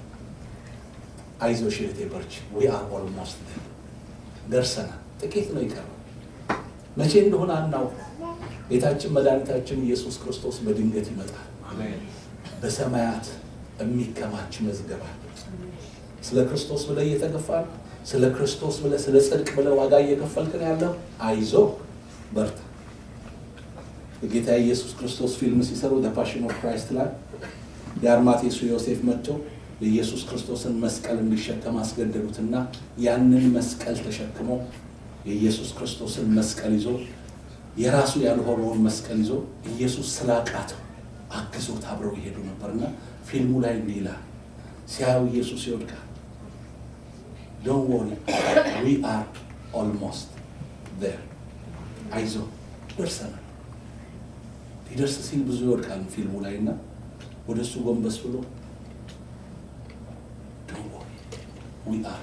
[SPEAKER 1] አይዞሽ እህቴ በርቺ። We are almost there. ደርሰናል። ጥቂት ነው የቀረው። መቼ እንደሆነ አናውቅም። ጌታችን መድኃኒታችን ኢየሱስ ክርስቶስ በድንገት ይመጣል። በሰማያት የሚከማች መዝገብ አለ። ስለ ክርስቶስ ብለህ እየተገፋህ፣ ስለ ክርስቶስ ብለህ ስለ ጽድቅ ብለህ ዋጋ እየከፈልክ ነው ያለው። አይዞህ በርታ። የጌታ ኢየሱስ ክርስቶስ ፊልም ሲሰሩ ዘ ፓሽን ኦፍ ክራይስት ላይ የአርማቴሱ ዮሴፍ መጥቶ የኢየሱስ ክርስቶስን መስቀል እንዲሸከም አስገደሉትና ያንን መስቀል ተሸክሞ የኢየሱስ ክርስቶስን መስቀል ይዞ የራሱ ያልሆነውን መስቀል ይዞ ኢየሱስ ስላቃተው አግዞት አብረው ይሄዱ ነበርና ፊልሙ ላይ እንዲህ ይላል። ሲያዩ ኢየሱስ ይወድቃል። Don't worry, we are almost there. አይዞህ ደርሰናል። ሊደርስ ሲል ብዙ ይወድቃል ፊልሙ ላይና ወደሱ ጎንበስ ብሎ Don't worry, we are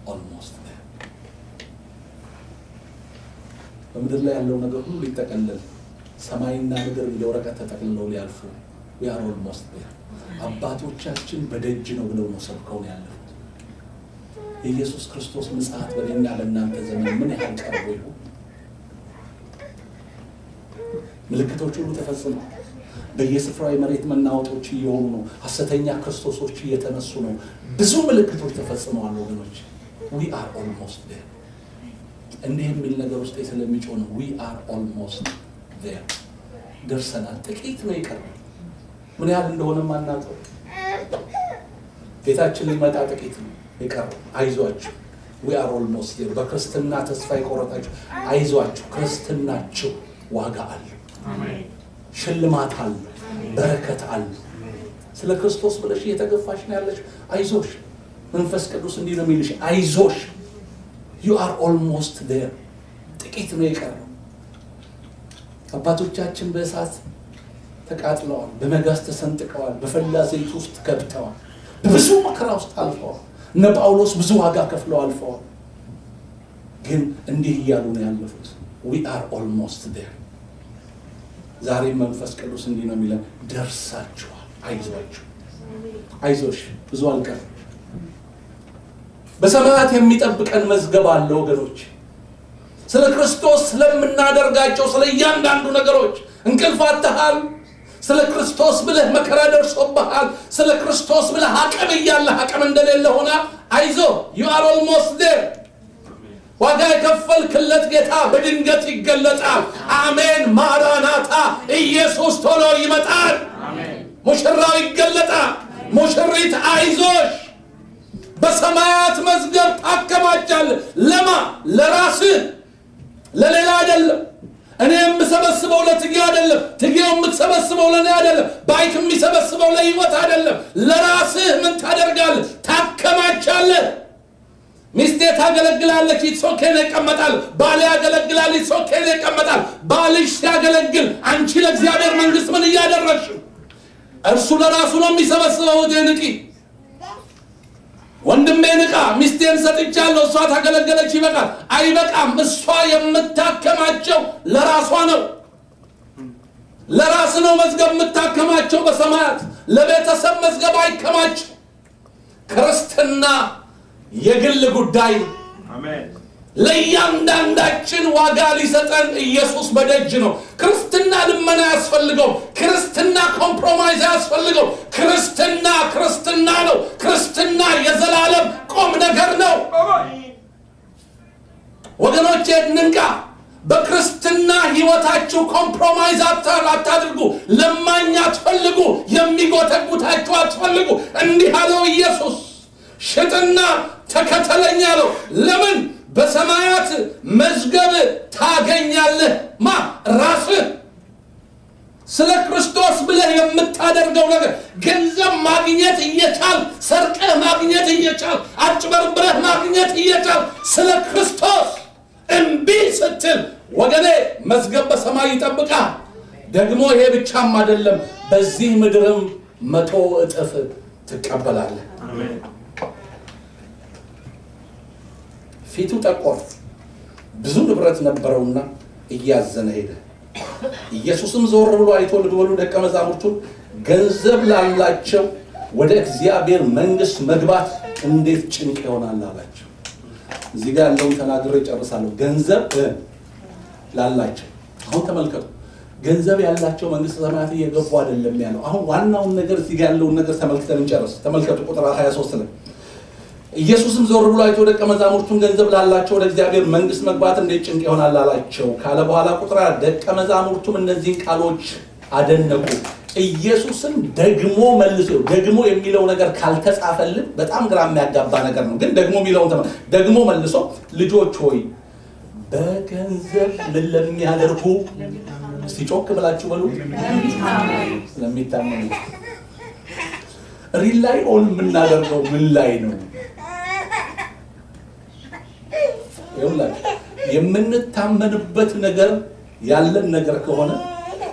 [SPEAKER 1] almost there. በምድር ላይ ያለው ነገር ሁሉ ሊጠቀለል ሰማይና ምድር እንደወረቀት ተጠቅልለው ሊያልፉ We are almost there. አባቶቻችን በደጅ ነው ብለው ነው ሰብከው ያለፉት። የኢየሱስ ክርስቶስ ምጽአት በእኔና በእናንተ ዘመን ምን ያህል ቀርቦ ይሆን? ምልክቶች ሁሉ ተፈጽመው በየስፍራው የመሬት መናወጦች እየሆኑ ነው። ሐሰተኛ ክርስቶሶች እየተነሱ ነው። ብዙ ምልክቶች ተፈጽመዋል ወገኖች። We are almost there. እንዲህ የሚል ነገር ውስጥ ስለሚጮህ ነው We are almost there. ደርሰናል። ጥቂት ነው የቀረው። ምን ያህል እንደሆነ ማናውቀው። ጌታችን ሊመጣ ጥቂት ነው የቀረው። አይዟችሁ We are almost there. በክርስትና ተስፋ የቆረጣችሁ አይዟችሁ፣ ክርስትናችሁ ዋጋ አለው። አሜን። ሽልማት አለ፣ በረከት አለ። ስለ ክርስቶስ ብለሽ እየተገፋሽ ነው ያለሽ። አይዞሽ፣ መንፈስ ቅዱስ እንዲህ ነው የሚልሽ፣ አይዞሽ You are almost there. ጥቂት ነው የቀረው። አባቶቻችን በእሳት ተቃጥለዋል፣ በመጋዝ ተሰንጥቀዋል፣ በፈላ ዘይት ውስጥ ገብተዋል፣ ብዙ መከራ ውስጥ አልፈዋል። እነ ጳውሎስ ብዙ ዋጋ ከፍለው አልፈዋል። ግን እንዲህ እያሉ ነው ያለፉት። we are almost there። ዛሬ መንፈስ ቅዱስ እንዲህ ነው የሚለን፣ ደርሳችኋል፣ አይዟችሁ፣ አይዞሽ፣ ብዙ አልቀር። በሰማያት የሚጠብቀን መዝገብ አለ ወገኖች። ስለ ክርስቶስ ስለምናደርጋቸው ስለ እያንዳንዱ ነገሮች እንቅልፍ አጥተሃል፣ ስለ ክርስቶስ ብለህ መከራ ደርሶብሃል፣ ስለ ክርስቶስ ብለህ አቅም እያለህ አቅም እንደሌለ ሆና አይዞ፣ you are almost there። ዋጋ የከፈልክለት ጌታ በድንገት ይገለጣል። አሜን። ማራናታ፣ ኢየሱስ ቶሎ ይመጣል። ሙሽራው ይገለጣል። ሙሽሪት አይዞሽ፣ በሰማያት መዝገብ ታከማቻለህ። ለማ? ለራስህ፣ ለሌላ አይደለም። እኔ የምሰበስበው ለትጌው አይደለም፣ ትጌው የምትሰበስበው ለኔ አይደለም፣ ባይክ የሚሰበስበው ለህይወት አይደለም። ለራስህ ምን ታደርጋለህ? ታከማቻለህ። ሚስቴ ታገለግላለች፣ ይሶኬን ይቀመጣል። ባል ያገለግላል፣ ይሶኬን ይቀመጣል። ባልሽ ሲያገለግል አንቺ ለእግዚአብሔር መንግስት ምን እያደረግሽ? እርሱ ለራሱ ነው የሚሰበስበው። ደንቂ ወንድሜ ንቃ፣ ሚስቴን ሰጥቻለሁ፣ እሷ ታገለገለች፣ ይበቃል። አይበቃም። እሷ የምታከማቸው ለራሷ ነው። ለራስ ነው መዝገብ የምታከማቸው በሰማያት። ለቤተሰብ መዝገብ አይከማች። ክርስትና የግል ጉዳይ ነው። አሜን። ለእያንዳንዳችን ዋጋ ሊሰጠን ኢየሱስ በደጅ ነው። ክርስትና ልመና ያስፈልገው። ክርስትና ኮምፕሮማይዝ ያስፈልገው። ክርስትና ነው። ክርስትና የዘላለም ቁም ነገር ነው። ወገኖቼ እንንቃ። በክርስትና ህይወታችሁ ኮምፕሮማይዝ አታድርጉ። ለማኛ አትፈልጉ። የሚጎተጉታችሁ አትፈልጉ። እንዲህ አለው ኢየሱስ፣ ሽጥና ተከተለኝ አለው። ለምን? በሰማያት መዝገብ ታገኛለህ። ማ? ራስህ። ስለ ክርስቶስ ብለህ የምታደርገው ነገር ገንዘብ ማግኘት እየቻል፣ ሰርቀህ ማግኘት እየቻል፣ አጭበርብረህ ማግኘት እየቻል ስለ ክርስቶስ እምቢ ስትል ወገኔ መዝገብ በሰማይ ይጠብቃል። ደግሞ ይሄ ብቻም አይደለም፣ በዚህ ምድርም 100 እጥፍ ትቀበላለህ። አሜን። ፊቱ ጠቆረ፣ ብዙ ንብረት ነበረውና እያዘነ ሄደ። ኢየሱስም ዞር ብሎ አይቶ ልበሉ ደቀ መዛሙርቱን ገንዘብ ላላቸው ወደ እግዚአብሔር መንግስት መግባት እንዴት ጭንቅ ይሆናል አላቸው። እዚህ ጋር ያለውን ተናግሬ ጨርሳለሁ። ገንዘብ ላላቸው፣ አሁን ተመልከቱ፣ ገንዘብ ያላቸው መንግስት ሰማያት እየገቡ አይደለም ያለው። አሁን ዋናውን ነገር እዚህ ጋር ያለውን ነገር ተመልክተን እንጨርስ። ተመልከቱ ቁጥር 23 ላይ ኢየሱስም ዞር ብሎ አይቶ ደቀ መዛሙርቱን ገንዘብ ላላቸው ወደ እግዚአብሔር መንግስት መግባት እንዴት ጭንቅ ይሆናል አላቸው ካለ በኋላ ቁጥር ደቀ መዛሙርቱም እነዚህን ቃሎች አደነቁ። ኢየሱስም ደግሞ መልሶ፣ ደግሞ የሚለው ነገር ካልተጻፈልን በጣም ግራ የሚያጋባ ነገር ነው። ግን ደግሞ የሚለውን ደግሞ መልሶ ልጆች ሆይ በገንዘብ ምን ለሚያደርጉ፣ እስቲ ጮክ ብላችሁ በሉ፣ ስለሚታመኑ። ሪላይ ኦን የምናደርገው ምን ላይ ነው? የምንታመንበት ነገር ያለን ነገር ከሆነ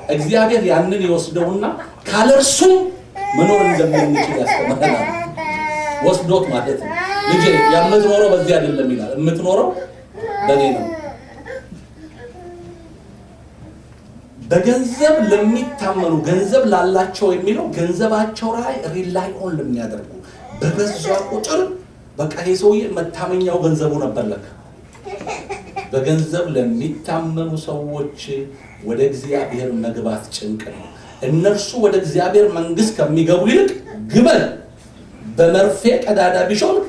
[SPEAKER 1] እግዚአብሔር ያንን ይወስደውና ካለርሱ መኖር እንደምንችል ያስተምረናል። ወስዶት ማለት ነው። ልጄ የምትኖረው በዚህ አይደለም ይላል፣ የምትኖረው በኔ ነው። በገንዘብ ለሚታመኑ፣ ገንዘብ ላላቸው የሚለው ገንዘባቸው ላይ ሪላይ ኦን ለሚያደርጉ በበዛ ቁጥር በቃ የሰውዬ መታመኛው ገንዘቡ ነበር ለካ። በገንዘብ ለሚታመኑ ሰዎች ወደ እግዚአብሔር መግባት ጭንቅ ነው። እነርሱ ወደ እግዚአብሔር መንግስት ከሚገቡ ይልቅ ግመል በመርፌ ቀዳዳ ቢሾልክ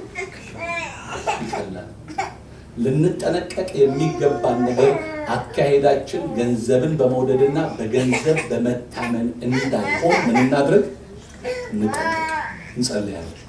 [SPEAKER 1] ይቀላል። ልንጠነቀቅ የሚገባን ነገር አካሄዳችን ገንዘብን በመውደድና በገንዘብ በመታመን እንዳይሆን ምን እናድርግ? እንጠንቀቅ። እንጸልያለን።